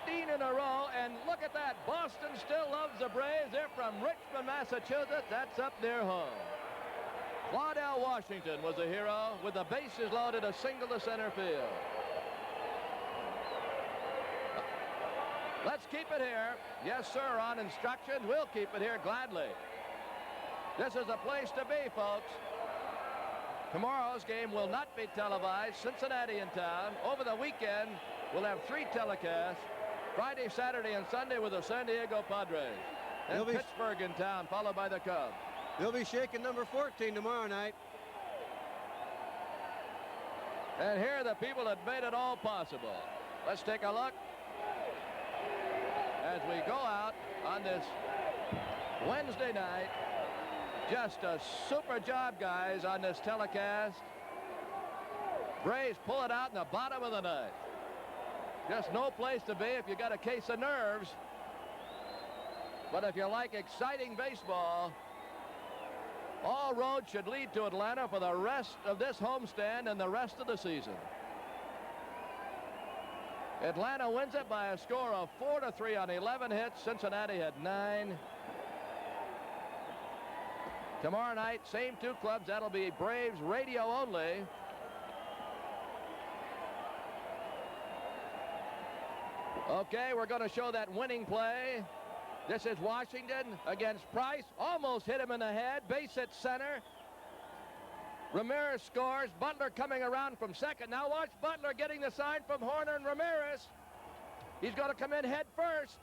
13 in a row, and look at that. Boston still loves the Braves. They're from Richmond, Massachusetts. That's up near home. Claudell Washington was a hero with the bases loaded, a single to center field. Let's keep it here. Yes, sir, on instructions. We'll keep it here gladly. This is the place to be, folks. Tomorrow's game will not be televised. Cincinnati in town. Over the weekend, we'll have 3 telecasts. Friday, Saturday, and Sunday with the San Diego Padres. And Pittsburgh in town, followed by the Cubs. They'll be shaking number 14 tomorrow night. And here are the people that made it all possible. Let's take a look as we go out on this Wednesday night. Just a super job, guys, on this telecast. Braves pull it out in the bottom of the ninth. Just no place to be if you got a case of nerves. But if you like exciting baseball, all roads should lead to Atlanta for the rest of this homestand and the rest of the season. Atlanta wins it by a score of 4-3 on 11 hits. Cincinnati had 9. Tomorrow night, same two clubs. That'll be Braves radio only. Okay, we're going to show that winning play. This is Washington against Price. Almost hit him in the head. Base hit center. Ramirez scores. Butler coming around from second. Now watch Butler getting the sign from Horner and Ramirez. He's going to come in head first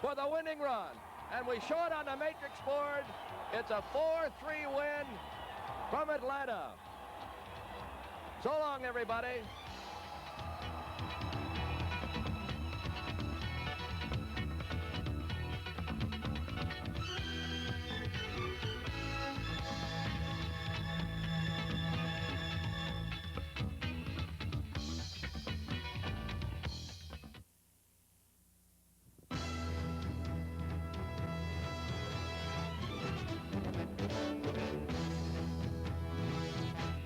for the winning run. And we show it on the matrix board. It's a 4-3 win from Atlanta. So long, everybody.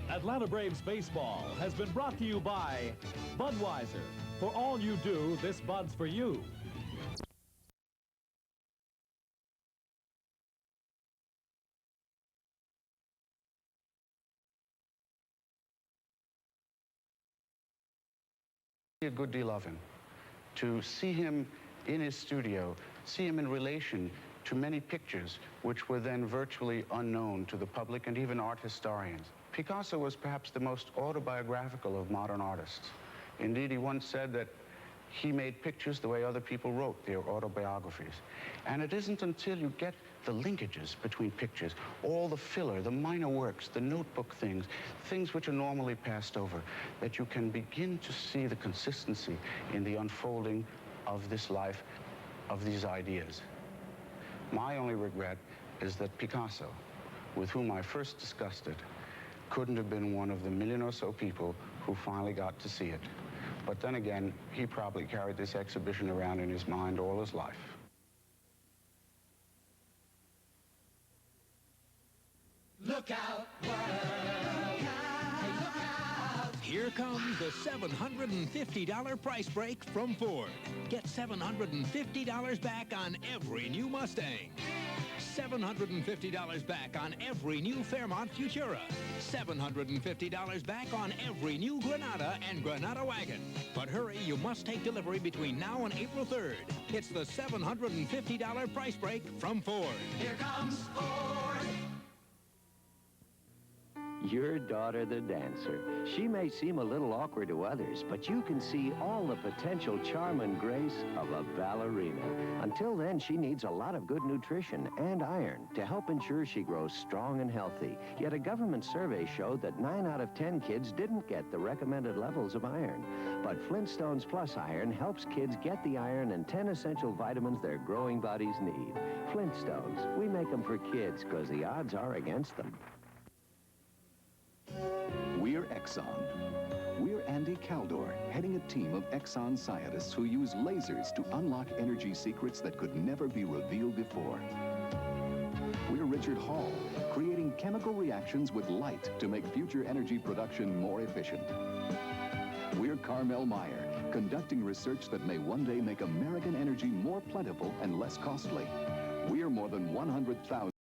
Atlanta Braves baseball has been brought to you by Budweiser. For all you do, this Bud's for you. A good deal of him. To see him in his studio, see him in relation to many pictures which were then virtually unknown to the public and even art historians. Picasso was perhaps the most autobiographical of modern artists. Indeed, he once said that he made pictures the way other people wrote their autobiographies. And it isn't until you get the linkages between pictures, all the filler, the minor works, the notebook things, things which are normally passed over, that you can begin to see the consistency in the unfolding of this life, of these ideas. My only regret is that Picasso, with whom I first discussed it, couldn't have been one of the million or so people who finally got to see it. But then again, he probably carried this exhibition around in his mind all his life. Look out, world. Hey, look out. Here comes the $750 price break from Ford. Get $750 back on every new Mustang. $750 back on every new Fairmont Futura. $750 back on every new Granada and Granada wagon. But hurry, you must take delivery between now and April 3rd. It's the $750 price break from Ford. Here comes Ford. Your daughter, the dancer. She may seem a little awkward to others, but you can see all the potential charm and grace of a ballerina. Until then, she needs a lot of good nutrition and iron to help ensure she grows strong and healthy. Yet a government survey showed that 9 out of 10 kids didn't get the recommended levels of iron. But Flintstones Plus Iron helps kids get the iron and 10 essential vitamins their growing bodies need. Flintstones, we make them for kids because the odds are against them. We're Exxon. We're Andy Caldor, heading a team of Exxon scientists who use lasers to unlock energy secrets that could never be revealed before. We're Richard Hall, creating chemical reactions with light to make future energy production more efficient. We're Carmel Meyer, conducting research that may one day make American energy more plentiful and less costly. We're more than 100,000